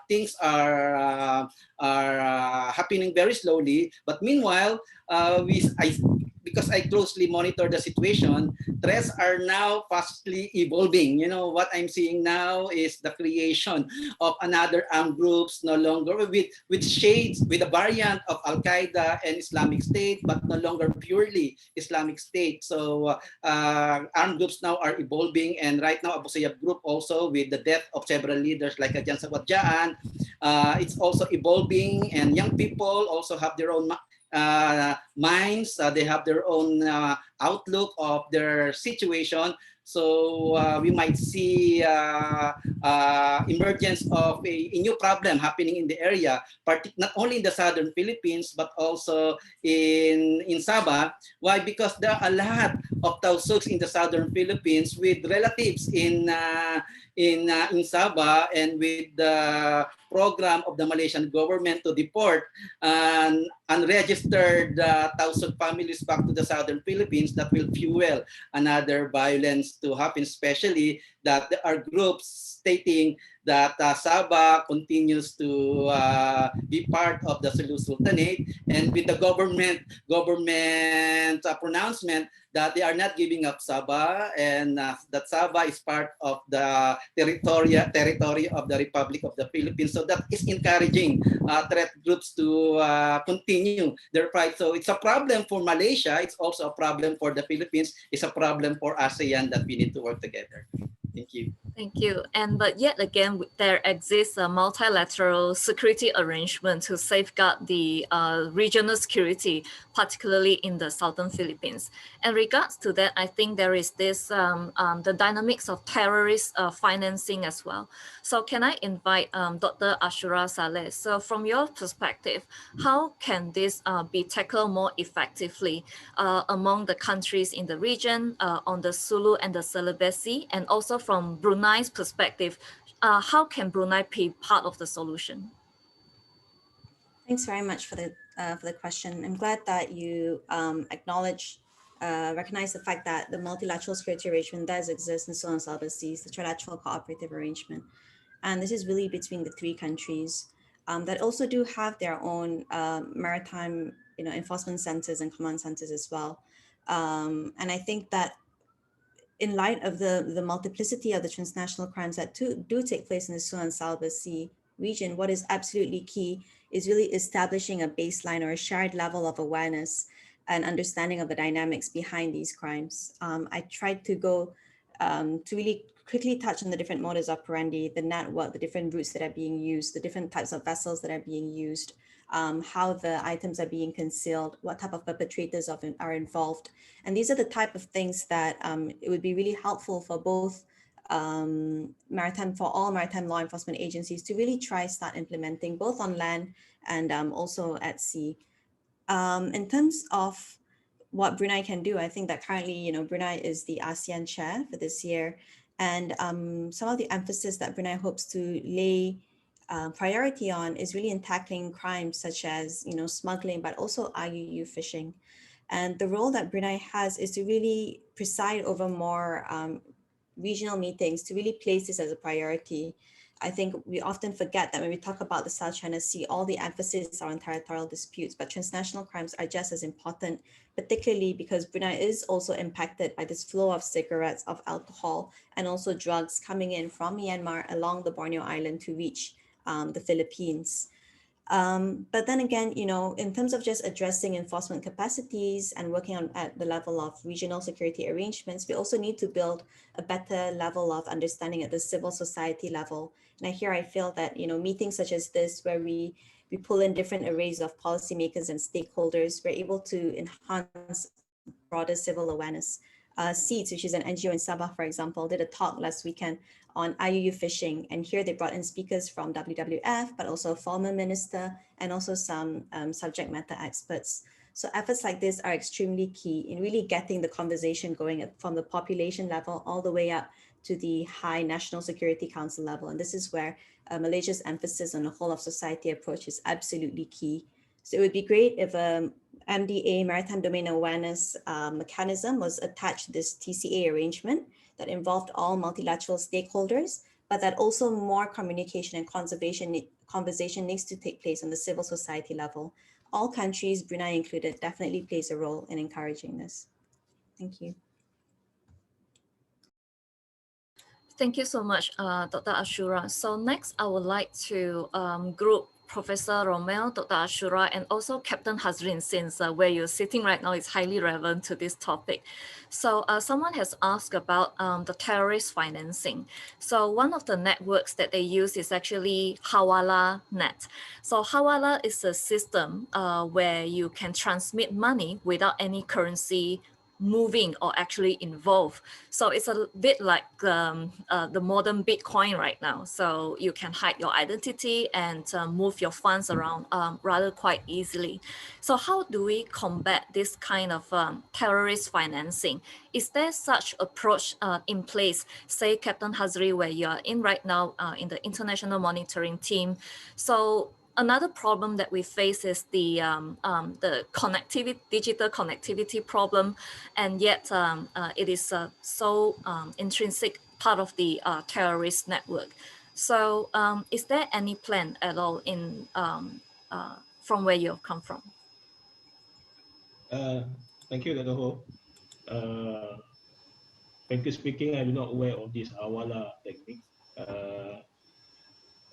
things are happening very slowly. But meanwhile, because I closely monitor the situation, threats are now fastly evolving. You know, what I'm seeing now is the creation of another armed groups, no longer with shades, with a variant of Al-Qaeda and Islamic State, but no longer purely Islamic State. So armed groups now are evolving, and right now Abu Sayyaf group also, with the death of several leaders like Ajahn Sawadjaan, it's also evolving, and young people also have their own minds. They have their own outlook of their situation. So we might see emergence of a new problem happening in the area, not only in the southern Philippines, but also in Sabah. Why? Because there are a lot of Tausuks in the southern Philippines with relatives in Sabah, and with the program of the Malaysian government to deport unregistered Tausug families back to the southern Philippines, that will fuel another violence to happen, especially that there are groups stating that Sabah continues to be part of the Sulu Sultanate, and with the government pronouncement that they are not giving up Sabah, and that Sabah is part of the territory of the Republic of the Philippines. So that is encouraging threat groups to continue their fight. So it's a problem for Malaysia. It's also a problem for the Philippines. It's a problem for ASEAN that we need to work together. Thank you. Thank you. But yet again, there exists a multilateral security arrangement to safeguard the regional security, particularly in the southern Philippines. In regards to that, I think there is this the dynamics of terrorist financing as well. So can I invite Dr. Asyura Salleh? So from your perspective, how can this be tackled more effectively among the countries in the region, on the Sulu and the Celebes Sea, and also from Brunei's perspective, how can Brunei be part of the solution? Thanks very much for the question. I'm glad that you recognize the fact that the multilateral security arrangement does exist in Sulu and Celebes Seas, the trilateral cooperative arrangement. And this is really between the three countries that also do have their own maritime enforcement centers and command centers as well. And I think that in light of the multiplicity of the transnational crimes that do take place in the Sulu and Celebes Sea region, what is absolutely key is really establishing a baseline or a shared level of awareness and understanding of the dynamics behind these crimes. I tried to go to really quickly touch on the different modus operandi, the network, the different routes that are being used, the different types of vessels that are being used, how the items are being concealed, what type of perpetrators are involved. And these are the type of things that it would be really helpful for both all maritime law enforcement agencies to really start implementing, both on land and also at sea. In terms of what Brunei can do, I think that currently, Brunei is the ASEAN chair for this year. And some of the emphasis that Brunei hopes to lay priority on is really in tackling crimes such as, smuggling, but also IUU fishing. And the role that Brunei has is to really preside over more regional meetings, to really place this as a priority. I think we often forget that when we talk about the South China Sea, all the emphasis are on territorial disputes, but transnational crimes are just as important, particularly because Brunei is also impacted by this flow of cigarettes, of alcohol, and also drugs coming in from Myanmar along the Borneo Island to reach the Philippines. But then again, in terms of just addressing enforcement capacities and working on at the level of regional security arrangements, we also need to build a better level of understanding at the civil society level. And I feel that, meetings such as this, where we pull in different arrays of policymakers and stakeholders, we're able to enhance broader civil awareness. Seeds, which is an NGO in Sabah, for example, did a talk last weekend on IUU fishing. And here they brought in speakers from WWF, but also a former minister and also some subject matter experts. So efforts like this are extremely key in really getting the conversation going from the population level all the way up to the high National Security Council level. And this is where Malaysia's emphasis on the whole of society approach is absolutely key. So it would be great if MDA, Maritime Domain Awareness mechanism, was attached to this TCA arrangement that involved all multilateral stakeholders, but that also more communication and conversation needs to take place on the civil society level. All countries, Brunei included, definitely plays a role in encouraging this. Thank you. Thank you so much, Dr. Asyura. So next, I would like to group Professor Rommel, Dr. Asyura, and also Captain Hazrine, since where you're sitting right now is highly relevant to this topic. So someone has asked about the terrorist financing. So one of the networks that they use is actually Hawala Net. So Hawala is a system where you can transmit money without any currency moving or actually involved. So it's a bit like the modern Bitcoin right now. So you can hide your identity and move your funds around rather quite easily. So how do we combat this kind of terrorist financing? Is there such approach in place, say Captain Hazrine, where you are in right now in the international monitoring team? So another problem that we face is the connectivity, digital connectivity problem, and yet it is so intrinsic part of the terrorist network. So is there any plan at all in from where you have come from? Thank you, Dr. Ho. Frankly speaking, I'm not aware of this Hawala technique.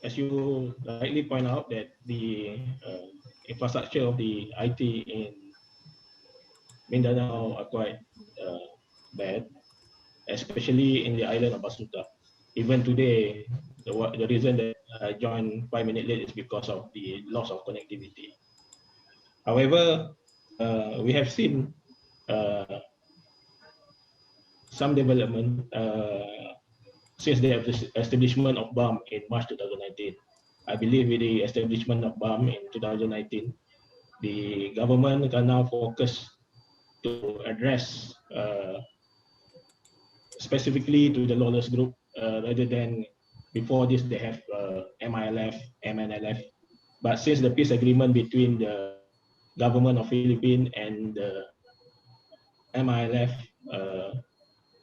As you rightly point out, that the infrastructure of the IT in Mindanao are quite bad, especially in the island of Basuta. Even today, the reason that I joined 5 minutes late is because of the loss of connectivity. However, we have seen some development since the establishment of BAM in March 2019. I believe with the establishment of BAM in 2019, the government can now focus to address specifically to the lawless group rather than before this they have MILF, MNLF. But since the peace agreement between the government of Philippines and the MILF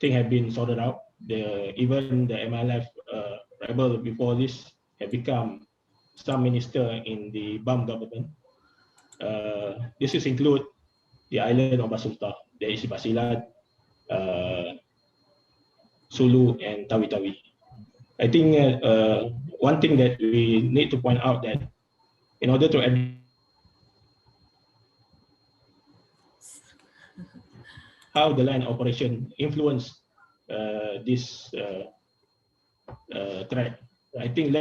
thing have been sorted out, even the MILF rebel before this have become some minister in the BAM government. This is include the island of Basulta, there is Basilan, Sulu, and Tawi-Tawi. I think one thing that we need to point out that in order to how the land operation influence this threat, I think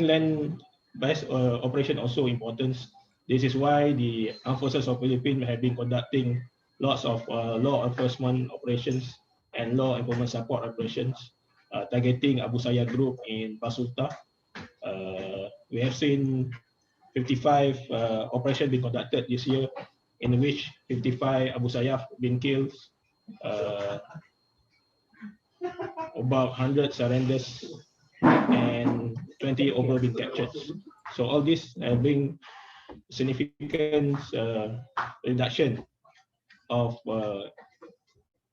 land-based operation also important. This is why the Armed Forces of Philippines have been conducting lots of law enforcement operations and law enforcement support operations, targeting Abu Sayyaf group in Basulta. We have seen 55 operations being conducted this year, in which 55 Abu Sayyaf been killed, about 100 surrenders, and 20 over been captured. So all this bring significant reduction of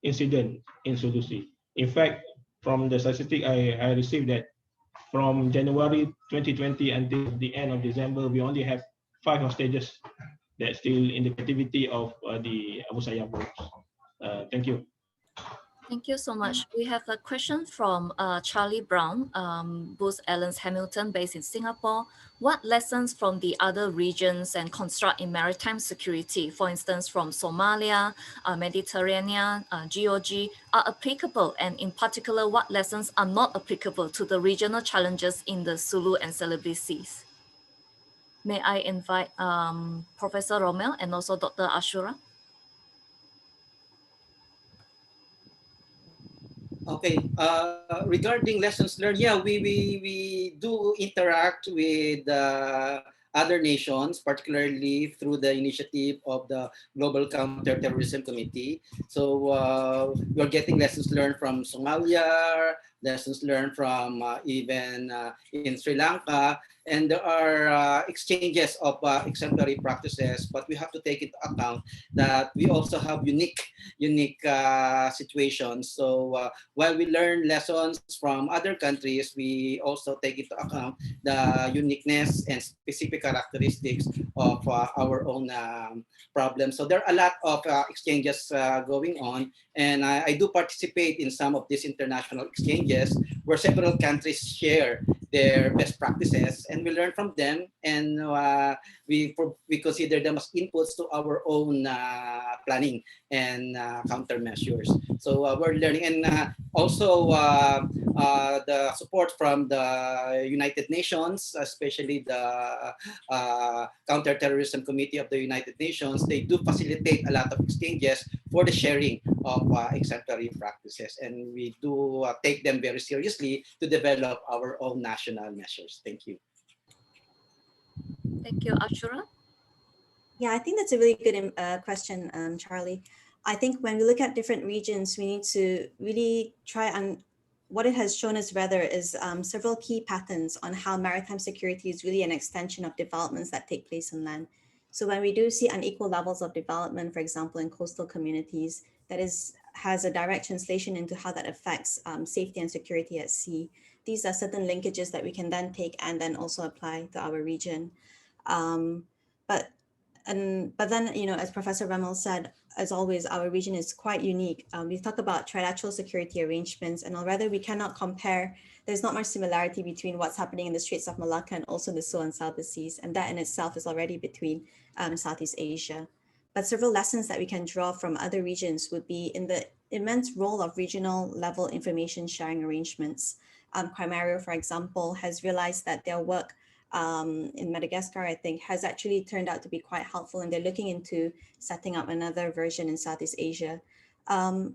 incident in Sulu Sea. In fact, from the statistic I received that from January 2020 until the end of December, we only have 5 hostages that still in the captivity of the Abu Sayyaf boats. Thank you. Thank you so much. We have a question from Charlie Brown, Booth Allen's Hamilton, based in Singapore. What lessons from the other regions and construct in maritime security, for instance, from Somalia, Mediterranean, GOG, are applicable? And in particular, what lessons are not applicable to the regional challenges in the Sulu and Celebes seas? May I invite Professor Rommel and also Dr. Asyura? Okay, regarding lessons learned, yeah, we do interact with other nations, particularly through the initiative of the Global Counterterrorism Committee. So we're getting lessons learned from Somalia, lessons learned from even in Sri Lanka, and there are exchanges of exemplary practices, but we have to take into account that we also have unique situations. So while we learn lessons from other countries, we also take into account the uniqueness and specific characteristics of our own problems. So there are a lot of exchanges going on, and I do participate in some of these international exchanges where several countries share their best practices, and we learn from them, and we consider them as inputs to our own planning and countermeasures. So we're learning, and also the support from the United Nations, especially the Counterterrorism Committee of the United Nations. They do facilitate a lot of exchanges for the sharing of exemplary practices, and we do take them very seriously to develop our own national measures. Thank you. Thank you, Asyura. Yeah, I think that's a really good question, Charlie. I think when we look at different regions, we need to really try and what it has shown us rather is several key patterns on how maritime security is really an extension of developments that take place on land. So when we do see unequal levels of development, for example, in coastal communities, that has a direct translation into how that affects safety and security at sea. These are certain linkages that we can then take and then also apply to our region. But then, you know, as Professor Rommel said, as always, our region is quite unique. We talk about trilateral security arrangements, and although we cannot compare, there's not much similarity between what's happening in the Straits of Malacca and also the Sulu and Celebes seas, and that in itself is already between Southeast Asia. But several lessons that we can draw from other regions would be in the immense role of regional level information sharing arrangements. Primario, for example, has realized that their work in Madagascar, I think, has actually turned out to be quite helpful, and they're looking into setting up another version in Southeast Asia. And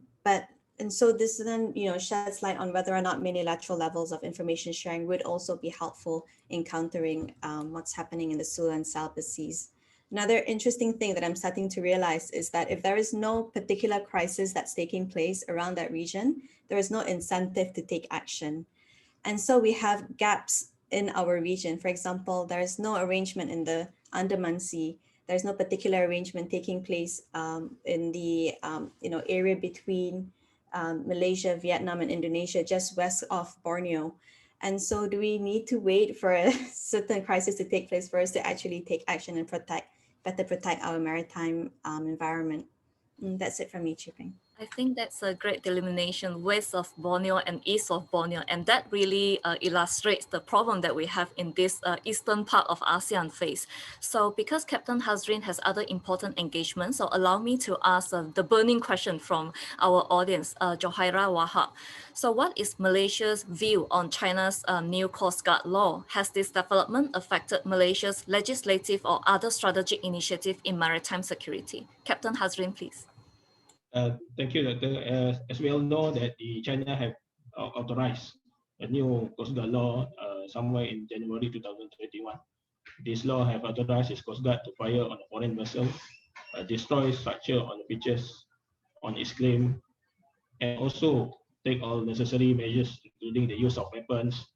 so this then, you know, sheds light on whether or not many-lateral levels of information sharing would also be helpful in countering what's happening in the Sulu and Celebes seas. Another interesting thing that I'm starting to realize is that if there is no particular crisis that's taking place around that region, there is no incentive to take action. And so we have gaps in our region. For example, there is no arrangement in the Andaman Sea. There's no particular arrangement taking place in the area between Malaysia, Vietnam, and Indonesia, just west of Borneo. And so do we need to wait for a certain crisis to take place for us to actually take action and better protect our maritime environment? That's it from me, Chipping. I think that's a great delineation, west of Borneo and east of Borneo, and that really illustrates the problem that we have in this eastern part of ASEAN phase. So because Captain Hazrine has other important engagements, so allow me to ask the burning question from our audience, Johaira Wahab. So what is Malaysia's view on China's new Coast Guard law? Has this development affected Malaysia's legislative or other strategic initiative in maritime security? Captain Hazrine, please. Thank you, Doctor. As we all know that China have authorized a new Coast Guard law somewhere in January 2021. This law have authorized its Coast Guard to fire on a foreign vessel, destroy structure on the beaches on its claim, and also take all necessary measures, including the use of weapons,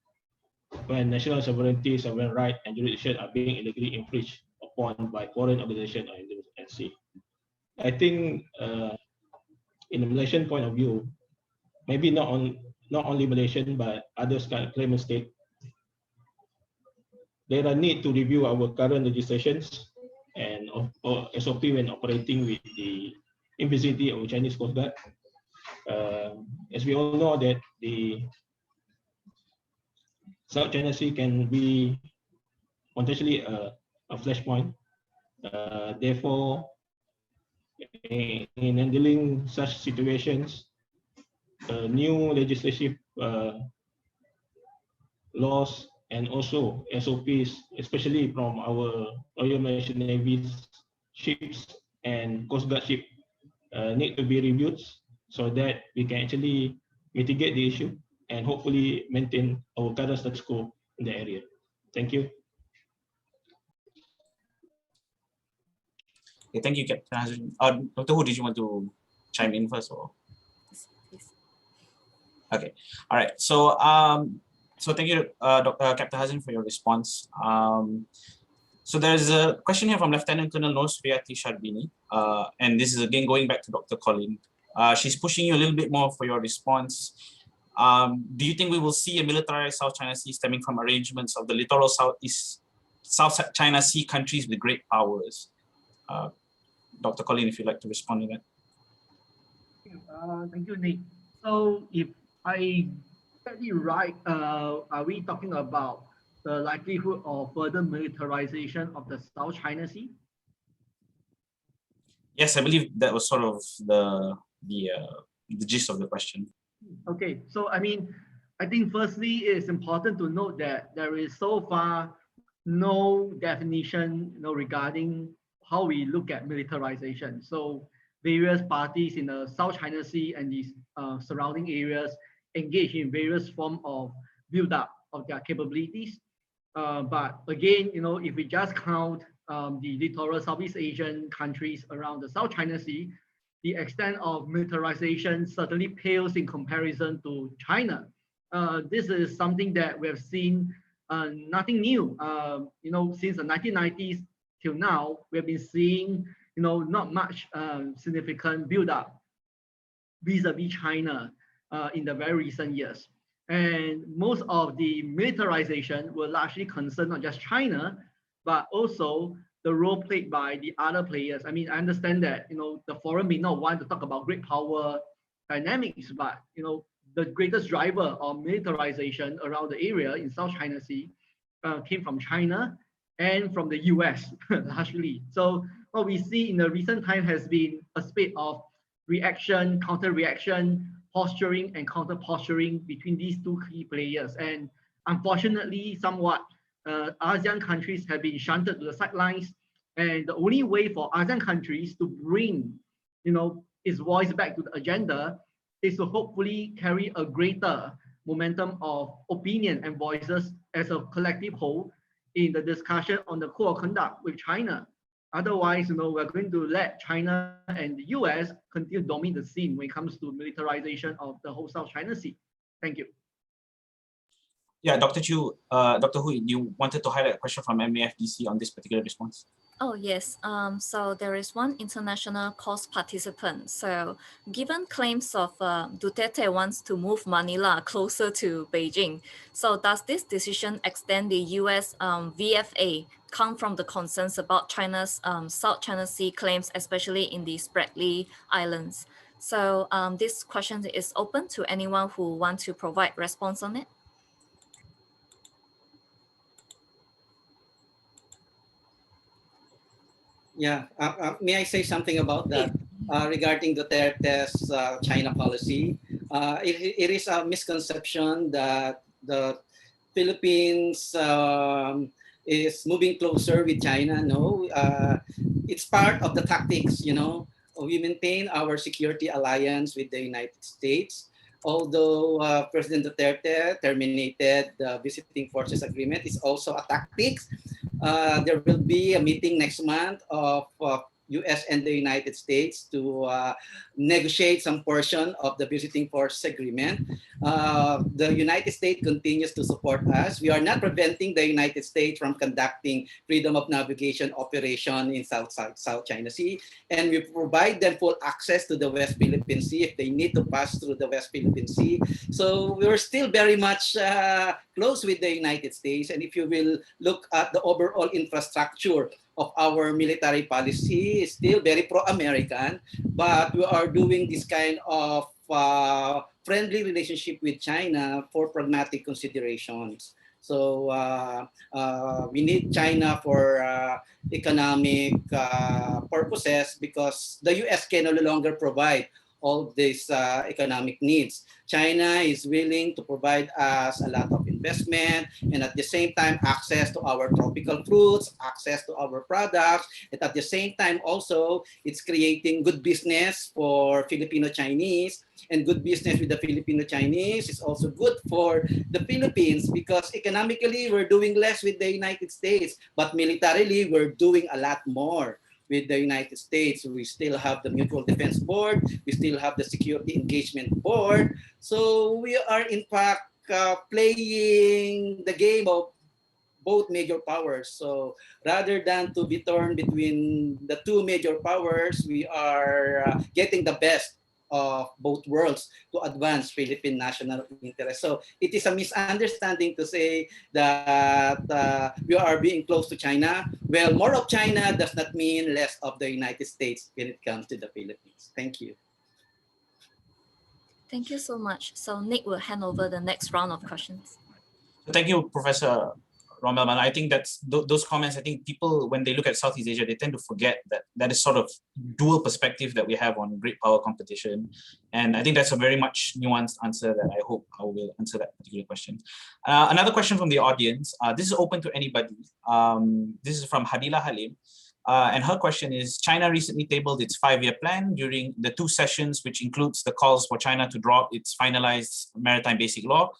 when national sovereignty, sovereign right, and jurisdiction are being illegally infringed upon by foreign organizations or in the sea. I think in the Malaysian point of view, maybe not only Malaysian, but others claimant state, there are need to review our current legislations and or SOP when operating with the in vicinity of Chinese Coast Guard. As we all know that the South China Sea can be potentially a flashpoint. Therefore, in handling such situations, new legislative laws and also SOPs, especially from our Royal Malaysian Navy's ships and Coast Guard ship, need to be reviewed so that we can actually mitigate the issue and hopefully maintain our current status quo in the area. Thank you. Okay, thank you, Captain Hazrine. Dr. Hu, did you want to chime in first, or? Please. Okay, all right. So, so thank you, Captain Hazrine, for your response. So there's a question here from Lieutenant Colonel Nosriati Sharbini, and this is again going back to Dr. Collin. She's pushing you a little bit more for your response. Do you think we will see a militarized South China Sea stemming from arrangements of the littoral South China Sea countries with great powers? Dr. Collin, if you'd like to respond to that. Thank you, Nick. So if I get it right, are we talking about the likelihood of further militarization of the South China Sea? Yes, I believe that was sort of the gist of the question. Okay, so I mean, I think firstly, it's important to note that there is so far no definition, regarding how we look at militarization. So various parties in the South China Sea and these surrounding areas engage in various forms of build-up of their capabilities. But again, if we just count the littoral Southeast Asian countries around the South China Sea, the extent of militarization certainly pales in comparison to China. This is something that we have seen, nothing new. Since the 1990s till now, we have been seeing, not much significant build-up vis-a-vis China in the very recent years. And most of the militarization will largely concern not just China, but also the role played by the other players. I mean, I understand that, the forum may not want to talk about great power dynamics, but, the greatest driver of militarization around the area in South China Sea came from China and from the US, largely. So what we see in the recent time has been a spate of reaction, counter-reaction, posturing and counter-posturing between these two key players. And unfortunately, somewhat, ASEAN countries have been shunted to the sidelines. And the only way for ASEAN countries to bring, its voice back to the agenda is to hopefully carry a greater momentum of opinion and voices as a collective whole in the discussion on the code of conduct with China. Otherwise, we're going to let China and the US continue to dominate the scene when it comes to militarization of the whole South China Sea. Thank you. Yeah, Dr. Chu, Dr. Hui, you wanted to highlight a question from MAFDC on this particular response? Oh, yes. So there is one international course participant. So given claims of Duterte wants to move Manila closer to Beijing, so does this decision extend the US VFA come from the concerns about China's South China Sea claims, especially in the Spratly Islands? So this question is open to anyone who wants to provide response on it. Yeah, may I say something about that regarding Duterte's China policy? It is a misconception that the Philippines is moving closer with China. No, it's part of the tactics. We maintain our security alliance with the United States. Although President Duterte terminated the visiting forces agreement, it's also a tactics. There will be a meeting next month of US and the United States to negotiate some portion of the visiting force agreement. The United States continues to support us. We are not preventing the United States from conducting freedom of navigation operation in South China Sea, and we provide them full access to the West Philippine Sea if they need to pass through the West Philippine Sea. So we're still very much close with the United States, and if you will look at the overall infrastructure of our military policy, is still very pro-American, but we are doing this kind of friendly relationship with China for pragmatic considerations. So we need China for economic purposes because the US can no longer provide all these economic needs. China is willing to provide us a lot of investment and at the same time access to our tropical fruits, access to our products, and at the same time also it's creating good business for Filipino-Chinese, and good business with the Filipino-Chinese is also good for the Philippines because economically we're doing less with the United States, but militarily we're doing a lot more with the United States. We still have the Mutual Defense Board, we still have the Security Engagement Board. So we are in fact playing the game of both major powers. So rather than to be torn between the two major powers, we are getting the best of both worlds to advance Philippine national interest. So it is a misunderstanding to say that we are being close to China. Well, more of China does not mean less of the United States when it comes to the Philippines. Thank you. Thank you so much. So Nick will hand over the next round of questions. Thank you, Professor Rommel. I think that's those comments. I think people, when they look at Southeast Asia, they tend to forget that that is sort of dual perspective that we have on great power competition. And I think that's a very much nuanced answer that I hope I will answer that particular question. Another question from the audience. This is open to anybody. This is from Hadila Halim. And her question is, China recently tabled its 5-year plan during the 2 sessions, which includes the calls for China to drop its finalized maritime basic law.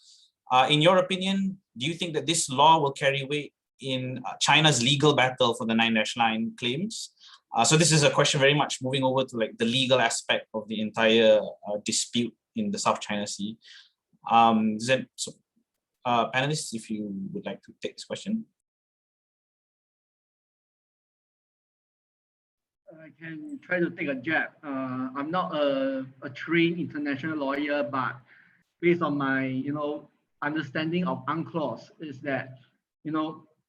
In your opinion, do you think that this law will carry weight in China's legal battle for the 9-line claims? So this is a question very much moving over to like the legal aspect of the entire dispute in the South China Sea. Panelists, if you would like to take this question. I can try to take a jab. I'm not a trained international lawyer, but based on my understanding of UNCLOS is that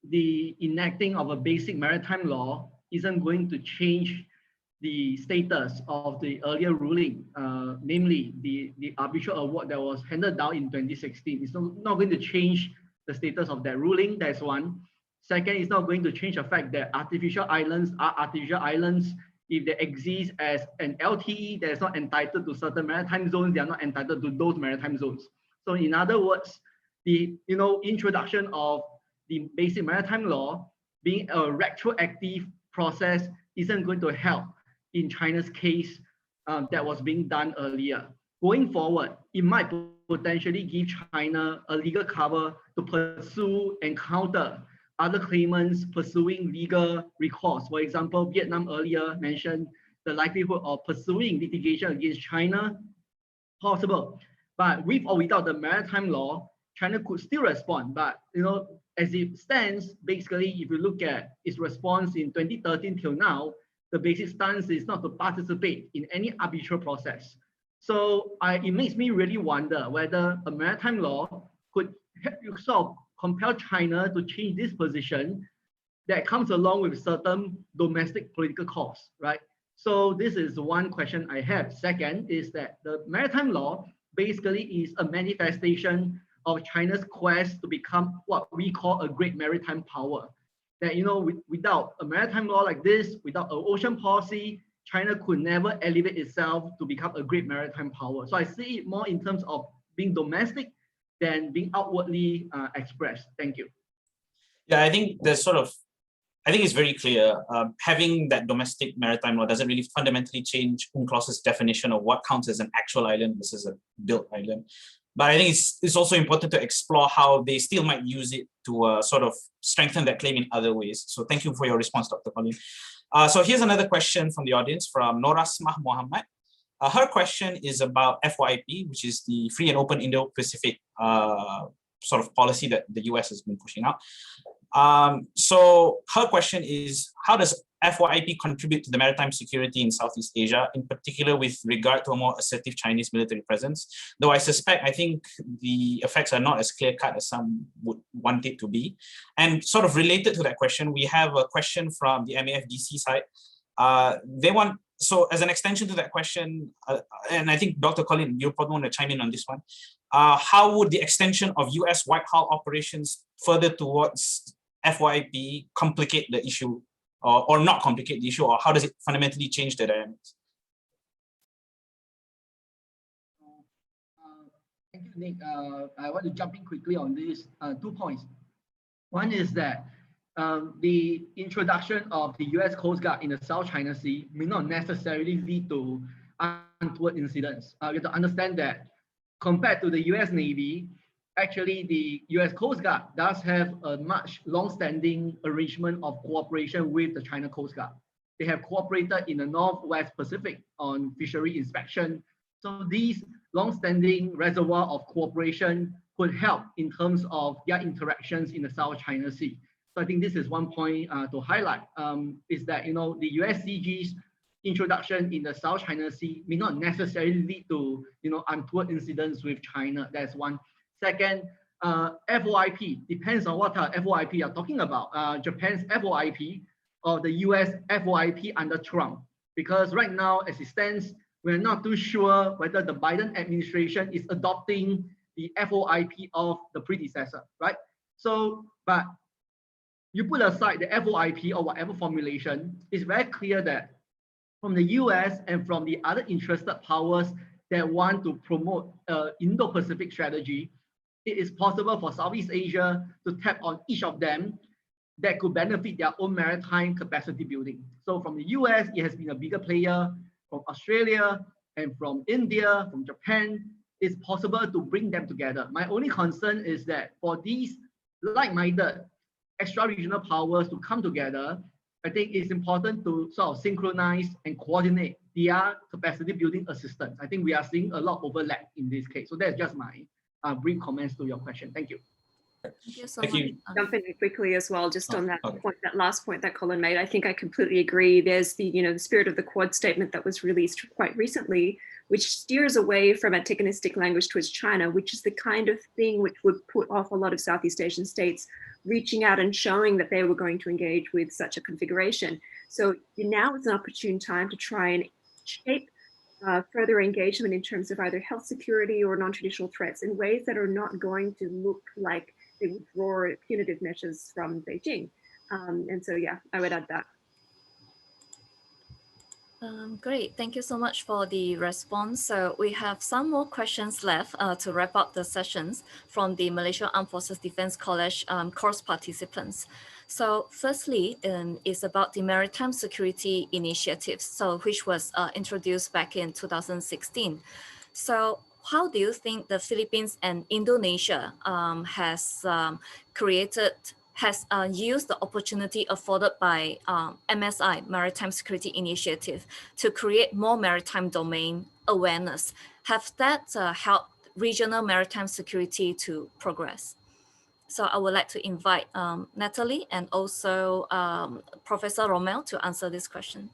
the enacting of a basic maritime law isn't going to change the status of the earlier ruling, namely the arbitral award that was handed down in 2016. It's not going to change the status of that ruling. That's one. Second, it's not going to change the fact that artificial islands are artificial islands. If they exist as an LTE that is not entitled to certain maritime zones, they are not entitled to those maritime zones. So in other words, the introduction of the basic maritime law being a retroactive process isn't going to help in China's case that was being done earlier. Going forward, it might potentially give China a legal cover to pursue and counter other claimants pursuing legal recourse. For example, Vietnam earlier mentioned the likelihood of pursuing litigation against China, possible. But with or without the maritime law, China could still respond. But as it stands, basically, if you look at its response in 2013 till now, the basic stance is not to participate in any arbitral process. So it makes me really wonder whether a maritime law could sort of compel China to change this position that comes along with certain domestic political costs, right? So this is one question I have. Second is that the maritime law basically is a manifestation of China's quest to become what we call a great maritime power. That, without a maritime law like this, without an ocean policy, China could never elevate itself to become a great maritime power. So I see it more in terms of being domestic than being outwardly expressed. Thank you. Yeah, I think it's very clear. Having that domestic maritime law doesn't really fundamentally change UNCLOS's definition of what counts as an actual island versus a built island. But I think it's also important to explore how they still might use it to sort of strengthen that claim in other ways. So thank you for your response, Dr. Collin. So here's another question from the audience from Norasmah Muhammad. Her question is about FYP, which is the Free and Open Indo-Pacific sort of policy that the US has been pushing out. So her question is, how does FYP contribute to the maritime security in Southeast Asia, in particular with regard to a more assertive Chinese military presence? Though I think the effects are not as clear-cut as some would want it to be. And sort of related to that question, we have a question from the MAFDC side. They want, so as an extension to that question, and I think Dr. Collin, you probably want to chime in on this one. How would the extension of US White Hull operations further towards FYP complicate the issue, or not complicate the issue, or how does it fundamentally change the dynamics? Thank you, Nick. I want to jump in quickly on these 2 points. One is that the introduction of the US Coast Guard in the South China Sea may not necessarily lead to untoward incidents. You have to understand that compared to the US Navy, actually the US Coast Guard does have a much long-standing arrangement of cooperation with the China Coast Guard. They have cooperated in the Northwest Pacific on fishery inspection. So these long-standing reservoir of cooperation could help in terms of their interactions in the South China Sea. So I think this is one point to highlight, is that the USCG's introduction in the South China Sea may not necessarily lead to untoward incidents with China. That's one. Second, FOIP depends on what type of FOIP you're talking about. Japan's FOIP or the US FOIP under Trump, because right now, as it stands, we're not too sure whether the Biden administration is adopting the FOIP of the predecessor, right? So, but you put aside the FOIP or whatever formulation, it's very clear that from the US and from the other interested powers that want to promote Indo-Pacific strategy, it is possible for Southeast Asia to tap on each of them that could benefit their own maritime capacity building. So from the US, it has been a bigger player. From Australia and from India, from Japan, it's possible to bring them together. My only concern is that for these like-minded extra-regional powers to come together, I think it's important to sort of synchronize and coordinate their capacity building assistance. I think we are seeing a lot of overlap in this case. So that's just my brief comments to your question. Thank you. Thank you so Thank much. you. Jump in quickly as well, just on that okay. point, that last point that Collin made. I think I completely agree. There's the, the spirit of the Quad statement that was released quite recently, which steers away from antagonistic language towards China, which is the kind of thing which would put off a lot of Southeast Asian states reaching out and showing that they were going to engage with such a configuration. So now is an opportune time to try and shape further engagement in terms of either health security or non-traditional threats in ways that are not going to look like they would draw punitive measures from Beijing. And so, yeah, I would add that. Great, thank you so much for the response. So we have some more questions left to wrap up the sessions from the Malaysia Armed Forces Defence College course participants. So firstly, is about the Maritime Security Initiative, so which was introduced back in 2016. So how do you think the Philippines and Indonesia has used the opportunity afforded by MSI, Maritime Security Initiative, to create more maritime domain awareness? Have that helped regional maritime security to progress? So I would like to invite Natalie and also Professor Rommel to answer this question.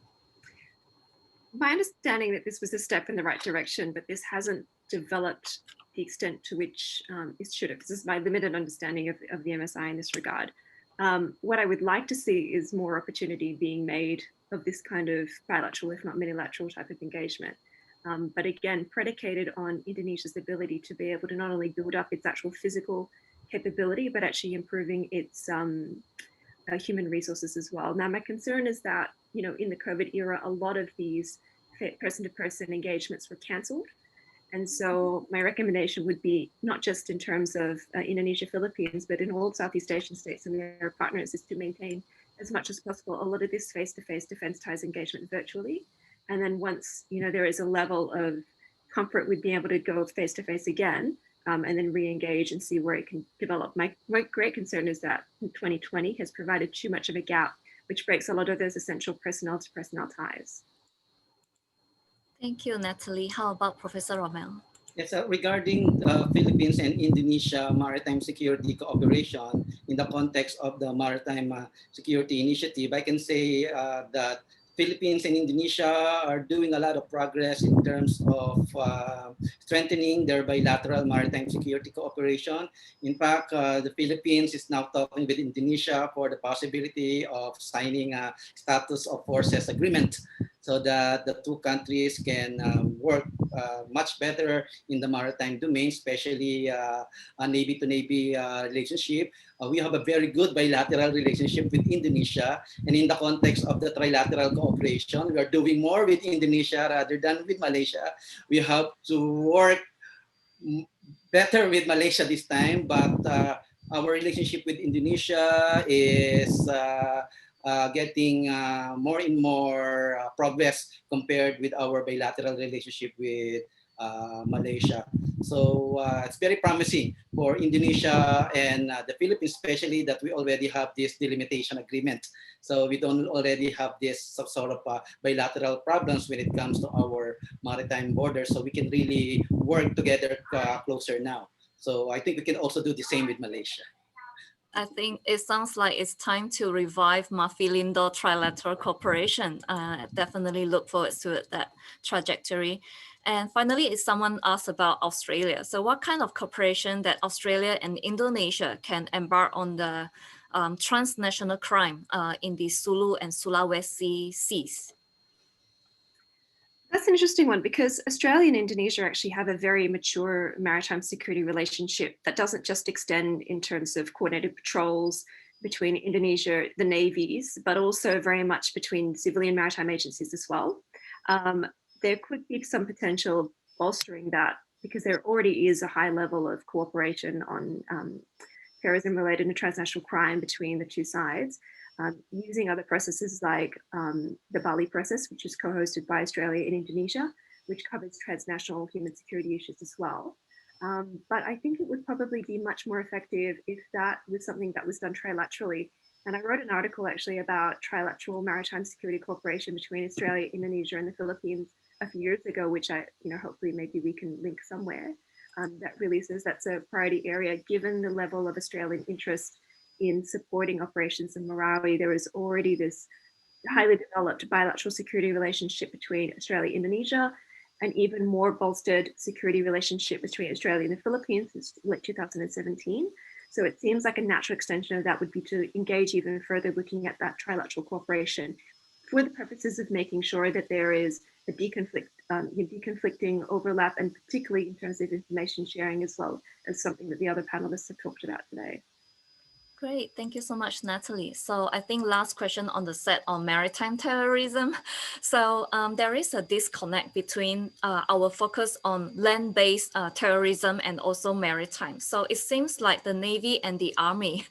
My understanding that this was a step in the right direction, but this hasn't developed the extent to which it should have. This is my limited understanding of the MSI in this regard. What I would like to see is more opportunity being made of this kind of bilateral, if not minilateral type of engagement. But again, predicated on Indonesia's ability to be able to not only build up its actual physical capability, but actually improving its human resources as well. Now, my concern is that, in the COVID era, a lot of these person-to-person engagements were cancelled. And so my recommendation would be not just in terms of Indonesia, Philippines, but in all Southeast Asian states and their partners, is to maintain as much as possible a lot of this face-to-face defense ties engagement virtually. And then once there is a level of comfort with being able to go face-to-face again, and then re-engage and see where it can develop. My great concern is that 2020 has provided too much of a gap, which breaks a lot of those essential personnel to personnel ties. Thank you, Natalie. How about Professor Rommel? Yes, regarding Philippines and Indonesia maritime security cooperation in the context of the Maritime Security Initiative, I can say that Philippines and Indonesia are doing a lot of progress in terms of strengthening their bilateral maritime security cooperation. In fact, the Philippines is now talking with Indonesia for the possibility of signing a status of forces agreement so that the two countries can work much better in the maritime domain, especially a Navy-to-Navy relationship. We have a very good bilateral relationship with Indonesia, and in the context of the trilateral cooperation, we are doing more with Indonesia rather than with Malaysia. We have to work better with Malaysia this time, but our relationship with Indonesia is getting more and more progress compared with our bilateral relationship with Malaysia. So it's very promising for Indonesia and the Philippines, especially that we already have this delimitation agreement. So we don't already have this sort of bilateral problems when it comes to our maritime borders. So we can really work together closer now. So I think we can also do the same with Malaysia. I think it sounds like it's time to revive Mafilindo trilateral cooperation. Definitely look forward to that trajectory. And finally, someone asked about Australia. So what kind of cooperation that Australia and Indonesia can embark on the transnational crime in the Sulu and Sulawesi seas? That's an interesting one because Australia and Indonesia actually have a very mature maritime security relationship that doesn't just extend in terms of coordinated patrols between Indonesia, the navies, but also very much between civilian maritime agencies as well. There could be some potential bolstering that because there already is a high level of cooperation on terrorism related and transnational crime between the two sides. Using other processes like the Bali process, which is co-hosted by Australia and Indonesia, which covers transnational human security issues as well. But I think it would probably be much more effective if that was something that was done trilaterally. And I wrote an article actually about trilateral maritime security cooperation between Australia, Indonesia, and the Philippines a few years ago, which I, hopefully maybe we can link somewhere. That really says that's a priority area given the level of Australian interest in supporting operations in Marawi. There is already this highly developed bilateral security relationship between Australia and Indonesia, and even more bolstered security relationship between Australia and the Philippines since late 2017. So it seems like a natural extension of that would be to engage even further looking at that trilateral cooperation for the purposes of making sure that there is a deconflicting overlap, and particularly in terms of information sharing as well as something that the other panelists have talked about today. Great, thank you so much, Natalie. So I think last question on the set on maritime terrorism. So there is a disconnect between our focus on land-based terrorism and also maritime. So it seems like the Navy and the Army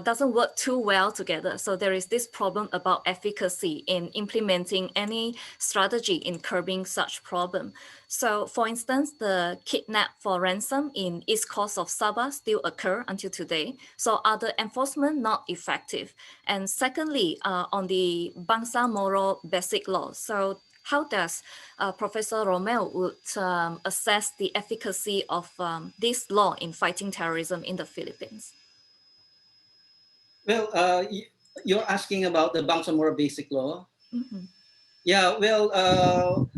doesn't work too well together. So there is this problem about efficacy in implementing any strategy in curbing such problem. So for instance, the kidnap for ransom in East Coast of Sabah still occur until today. So are the enforcement not effective? And secondly, on the Bangsa Moro Basic Law. So how does Professor Rommel would assess the efficacy of this law in fighting terrorism in the Philippines? Well, you're asking about the Bangsamoro Basic Law? Mm-hmm. Yeah, well,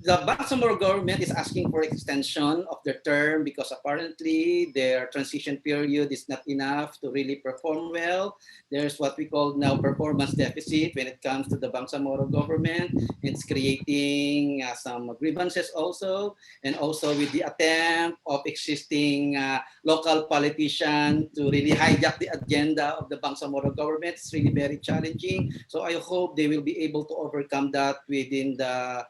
the Bangsamoro government is asking for extension of their term because apparently their transition period is not enough to really perform well. There's what we call now performance deficit when it comes to the Bangsamoro government. It's creating some grievances also, and also with the attempt of existing local politicians to really hijack the agenda of the Bangsamoro government. It's really very challenging. So I hope they will be able to overcome that within the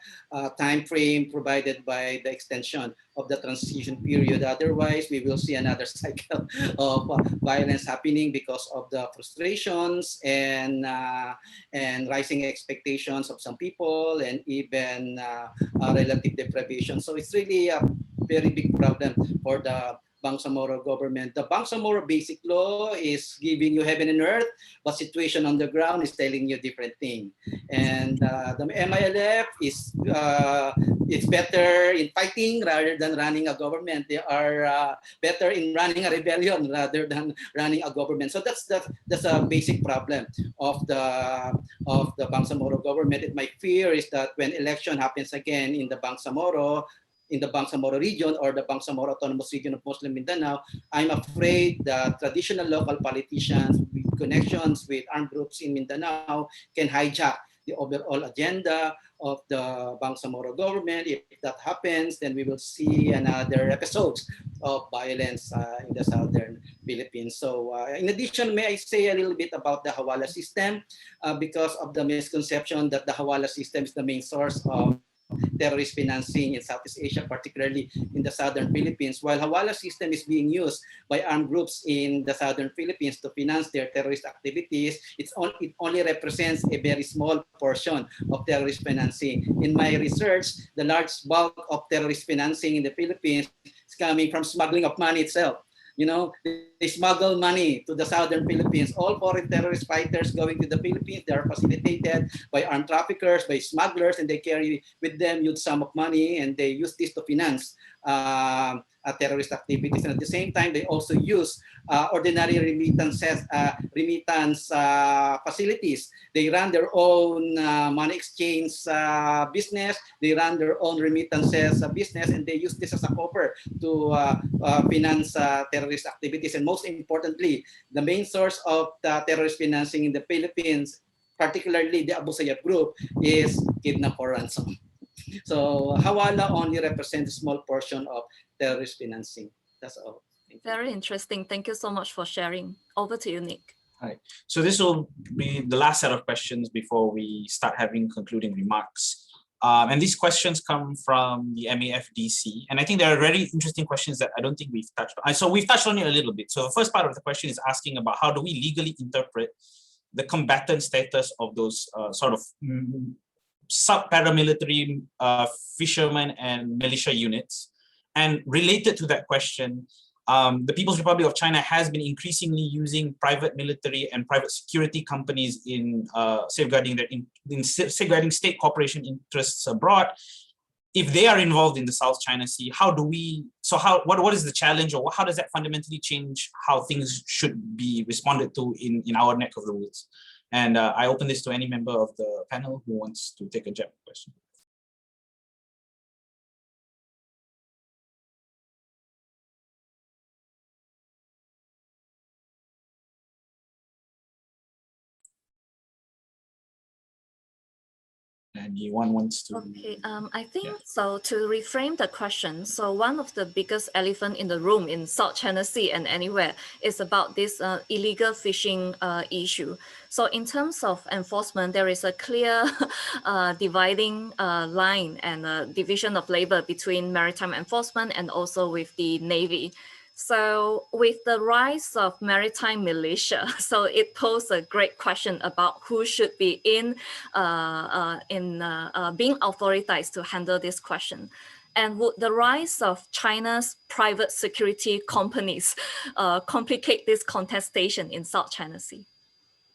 time frame provided by the extension of the transition period. Otherwise, we will see another cycle of violence happening because of the frustrations and rising expectations of some people, and even relative deprivation. So it's really very big problem for the Bangsamoro government. The Bangsamoro basic law is giving you heaven and earth, but situation on the ground is telling you different thing. And the MILF is it's better in fighting rather than running a government. They are better in running a rebellion rather than running a government. So that's a basic problem of the Bangsamoro government. And my fear is that when election happens again in the Bangsamoro region or the Bangsamoro Autonomous Region of Muslim Mindanao, I'm afraid that traditional local politicians with connections with armed groups in Mindanao can hijack the overall agenda of the Bangsamoro government. If that happens, then we will see another episodes of violence in the southern Philippines. So in addition, may I say a little bit about the Hawala system because of the misconception that the Hawala system is the main source of terrorist financing in Southeast Asia, particularly in the southern Philippines. While Hawala system is being used by armed groups in the southern Philippines to finance their terrorist activities, it only represents a very small portion of terrorist financing. In my research, the large bulk of terrorist financing in the Philippines is coming from smuggling of money itself. You know, they smuggle money to the southern Philippines. All foreign terrorist fighters going to the Philippines, they are facilitated by armed traffickers, by smugglers, and they carry with them huge sum of money, and they use this to finance terrorist activities. And at the same time, they also use ordinary remittance facilities. They run their own money exchange business. They run their own remittances business, and they use this as a cover to finance terrorist activities. And most importantly, the main source of the terrorist financing in the Philippines, particularly the Abu Sayyaf group, is kidnap or ransom. So Hawala only represents a small portion of terrorist financing. That's all. Very interesting. Thank you so much for sharing. Over to you, Nick. All right. So this will be the last set of questions before we start having concluding remarks. And these questions come from the MAFDC. And I think there are very interesting questions that I don't think we've touched on. So we've touched on it a little bit. So the first part of the question is asking about how do we legally interpret the combatant status of those sort of sub-paramilitary fishermen and militia units. And related to that question, the People's Republic of China has been increasingly using private military and private security companies in safeguarding safeguarding state cooperation interests abroad. If they are involved in the South China Sea, what is the challenge, or how does that fundamentally change how things should be responded to in our neck of the woods? And I open this to any member of the panel who wants to take a jab at the question. Anyone wants to? Okay, I think so. To reframe the question, so one of the biggest elephant in the room in South China Sea and anywhere is about this illegal fishing issue. So in terms of enforcement, there is a clear dividing line and division of labor between maritime enforcement and also with the Navy. So with the rise of maritime militia, so it poses a great question about who should be being authorized to handle this question. And would the rise of China's private security companies complicate this contestation in South China Sea?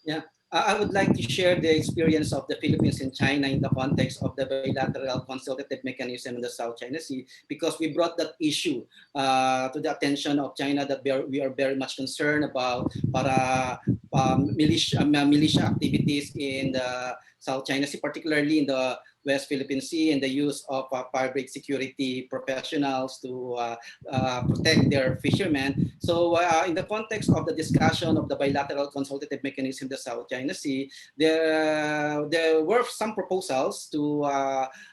Yeah. I would like to share the experience of the Philippines and China in the context of the bilateral consultative mechanism in the South China Sea, because we brought that issue to the attention of China, that we are very much concerned about militia activities in the South China Sea, particularly in the West Philippine Sea, and the use of private security professionals to protect their fishermen. So in the context of the discussion of the bilateral consultative mechanism in the South China Sea, there were some proposals to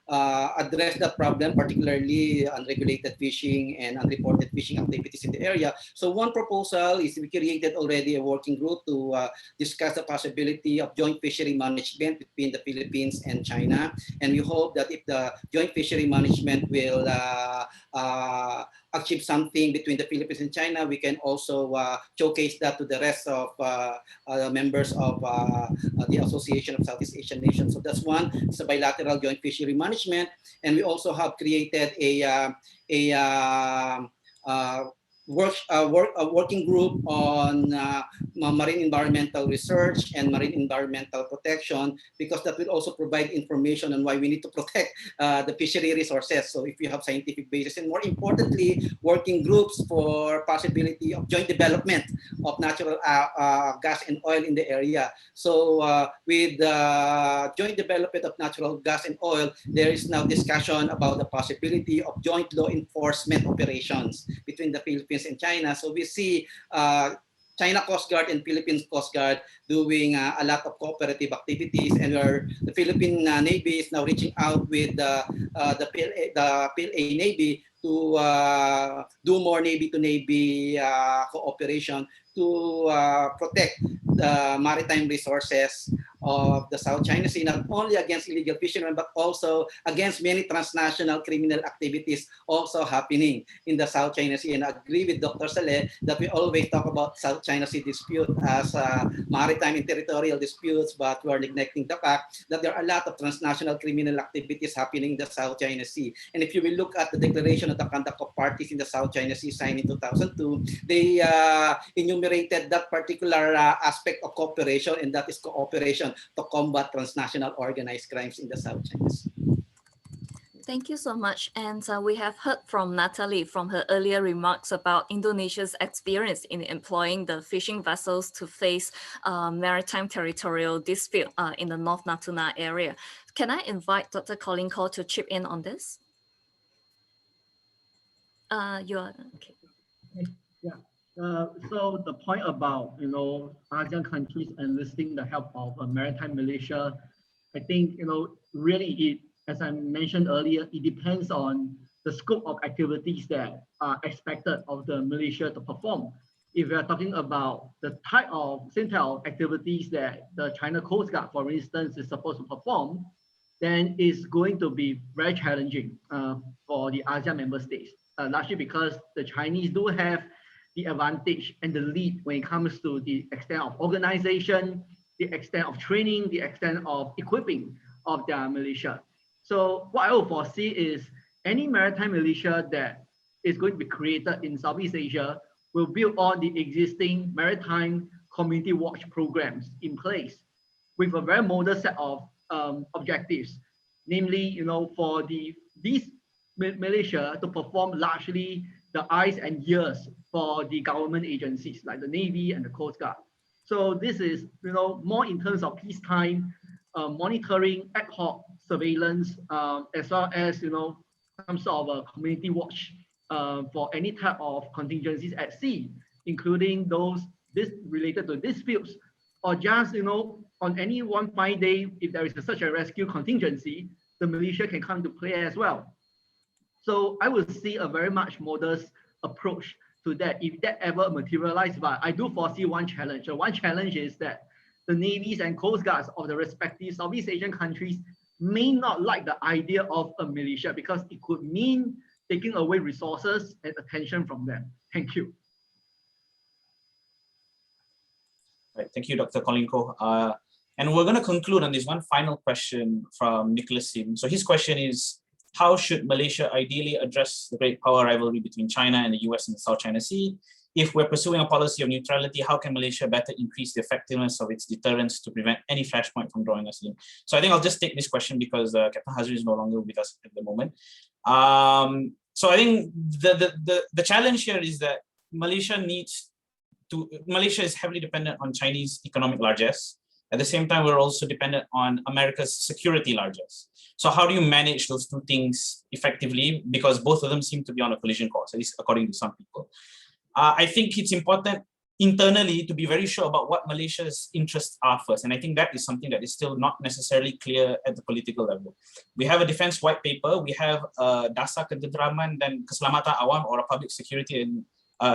address that problem, particularly unregulated fishing and unreported fishing activities in the area. So one proposal is we created already a working group to discuss the possibility of joint fishery management between the Philippines and China. And we hope that if the joint fishery management will achieve something between the Philippines and China, we can also showcase that to the rest of members of the Association of Southeast Asian Nations. So that's one. It's a bilateral joint fishery management, and we also have created a working group on marine environmental research and marine environmental protection, because that will also provide information on why we need to protect the fishery resources. So if you have scientific basis, and more importantly, working groups for possibility of joint development of natural gas and oil in the area. So with the joint development of natural gas and oil, there is now discussion about the possibility of joint law enforcement operations between the Philippines and China. So we see China Coast Guard and Philippines Coast Guard doing a lot of cooperative activities, and where the Philippine Navy is now reaching out with the PLA Navy to do more Navy-to-Navy cooperation to protect the maritime resources of the South China Sea, not only against illegal fishermen, but also against many transnational criminal activities also happening in the South China Sea. And I agree with Dr. Salleh that we always talk about South China Sea dispute as maritime and territorial disputes, but we are neglecting the fact that there are a lot of transnational criminal activities happening in the South China Sea. And if you will look at the Declaration of the Conduct of Parties in the South China Sea signed in 2002, they enumerated that particular aspect of cooperation, and that is cooperation to combat transnational organized crimes in the South China Sea. Thank you so much. And we have heard from Natalie from her earlier remarks about Indonesia's experience in employing the fishing vessels to face maritime territorial dispute in the North Natuna area. Can I invite Dr. Collin Koh to chip in on this? You are okay. Yeah. So the point about ASEAN countries enlisting the help of a maritime militia, I think really it, as I mentioned earlier, it depends on the scope of activities that are expected of the militia to perform. If we are talking about the same type of activities that the China Coast Guard, for instance, is supposed to perform, then it's going to be very challenging for the ASEAN member states, largely because the Chinese do have the advantage and the lead when it comes to the extent of organization, the extent of training, the extent of equipping of their militia. So what I will foresee is any maritime militia that is going to be created in Southeast Asia will build on the existing maritime community watch programs in place with a very modest set of objectives, namely, for these militia to perform largely the eyes and ears for the government agencies like the Navy and the Coast Guard. So this is, more in terms of peacetime monitoring, ad hoc surveillance, as well as, some sort of a community watch for any type of contingencies at sea, including those related to disputes, or just, on any one fine day, if there is such a rescue contingency, the militia can come to play as well. So I would see a very much modest approach to that if that ever materializes. But I do foresee one challenge. So one challenge is that the navies and coast guards of the respective Southeast Asian countries may not like the idea of a militia because it could mean taking away resources and attention from them. Thank you. Right, thank you, Dr. Collin Koh. And we're going to conclude on this one final question from Nicholas Sim. So his question is, how should Malaysia ideally address the great power rivalry between China and the US in the South China Sea? If we're pursuing a policy of neutrality, how can Malaysia better increase the effectiveness of its deterrence to prevent any flashpoint from drawing us in? So I think I'll just take this question because Captain Hazrine is no longer with us at the moment. So I think the challenge here is that Malaysia is heavily dependent on Chinese economic largesse. At the same time, we're also dependent on America's security largesse. So how do you manage those two things effectively? Because both of them seem to be on a collision course, at least according to some people. I think it's important internally to be very sure about what Malaysia's interests are first. And I think that is something that is still not necessarily clear at the political level. We have a defense white paper, we have a Dasar Ketenteraman dan Keselamatan Awam, or a public security and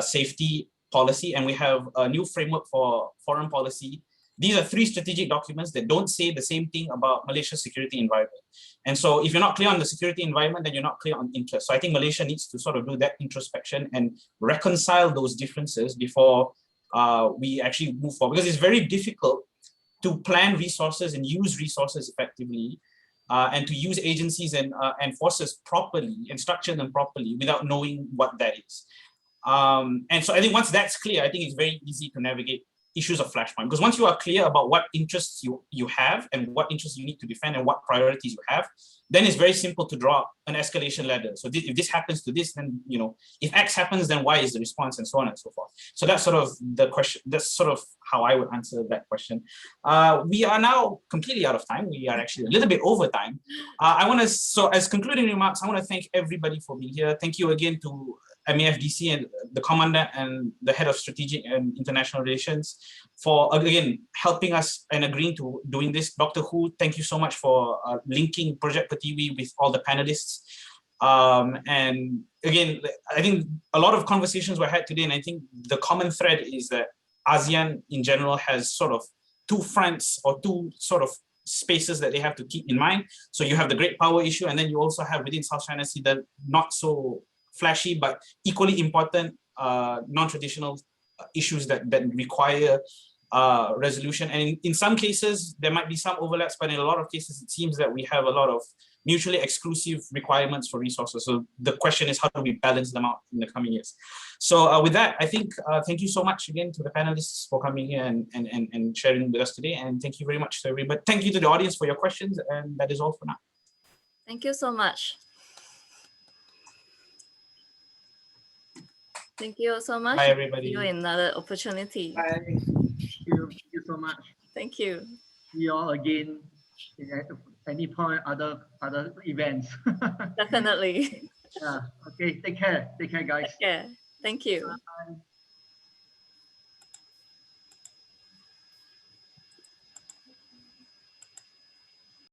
safety policy, and we have a new framework for foreign policy these are three strategic documents that don't say the same thing about Malaysia's security environment. And so if you're not clear on the security environment, then you're not clear on interest. So I think Malaysia needs to sort of do that introspection and reconcile those differences before we actually move forward, because it's very difficult to plan resources and use resources effectively, and to use agencies and forces properly and structure them properly without knowing what that is. And so I think once that's clear, I think it's very easy to navigate issues of flashpoint, because once you are clear about what interests you have and what interests you need to defend and what priorities you have, then it's very simple to draw an escalation ladder. So if this happens to this, then, you know, if X happens, then Y is the response, and so on and so forth. So that's sort of the question. That's sort of how I would answer that question. We are now completely out of time. We are actually a little bit over time. So as concluding remarks, I want to thank everybody for being here. Thank you again to MAFDC and the Commandant and the Head of Strategic and International Relations for, again, helping us and agreeing to doing this. Dr. Hu, thank you so much for linking Projek Pertiwi with all the panelists. And again, I think a lot of conversations were had today, and I think the common thread is that ASEAN in general has sort of two fronts or two sort of spaces that they have to keep in mind. So you have the great power issue, and then you also have within South China Sea the not so flashy but equally important non-traditional issues that require resolution. And in some cases there might be some overlaps, but in a lot of cases it seems that we have a lot of mutually exclusive requirements for resources. So the question is, how do we balance them out in the coming years? So with that, I think thank you so much again to the panelists for coming here and sharing with us today, and thank you very much to everybody. Thank you to the audience for your questions, and that is all for now. Thank you so much. Thank you so much. Bye, everybody. See you in another opportunity. Bye. Thank you so much. Thank you. See you all again at any point, other events. Definitely. Yeah. Okay. Take care. Take care, guys. Take care. Thank you. Bye.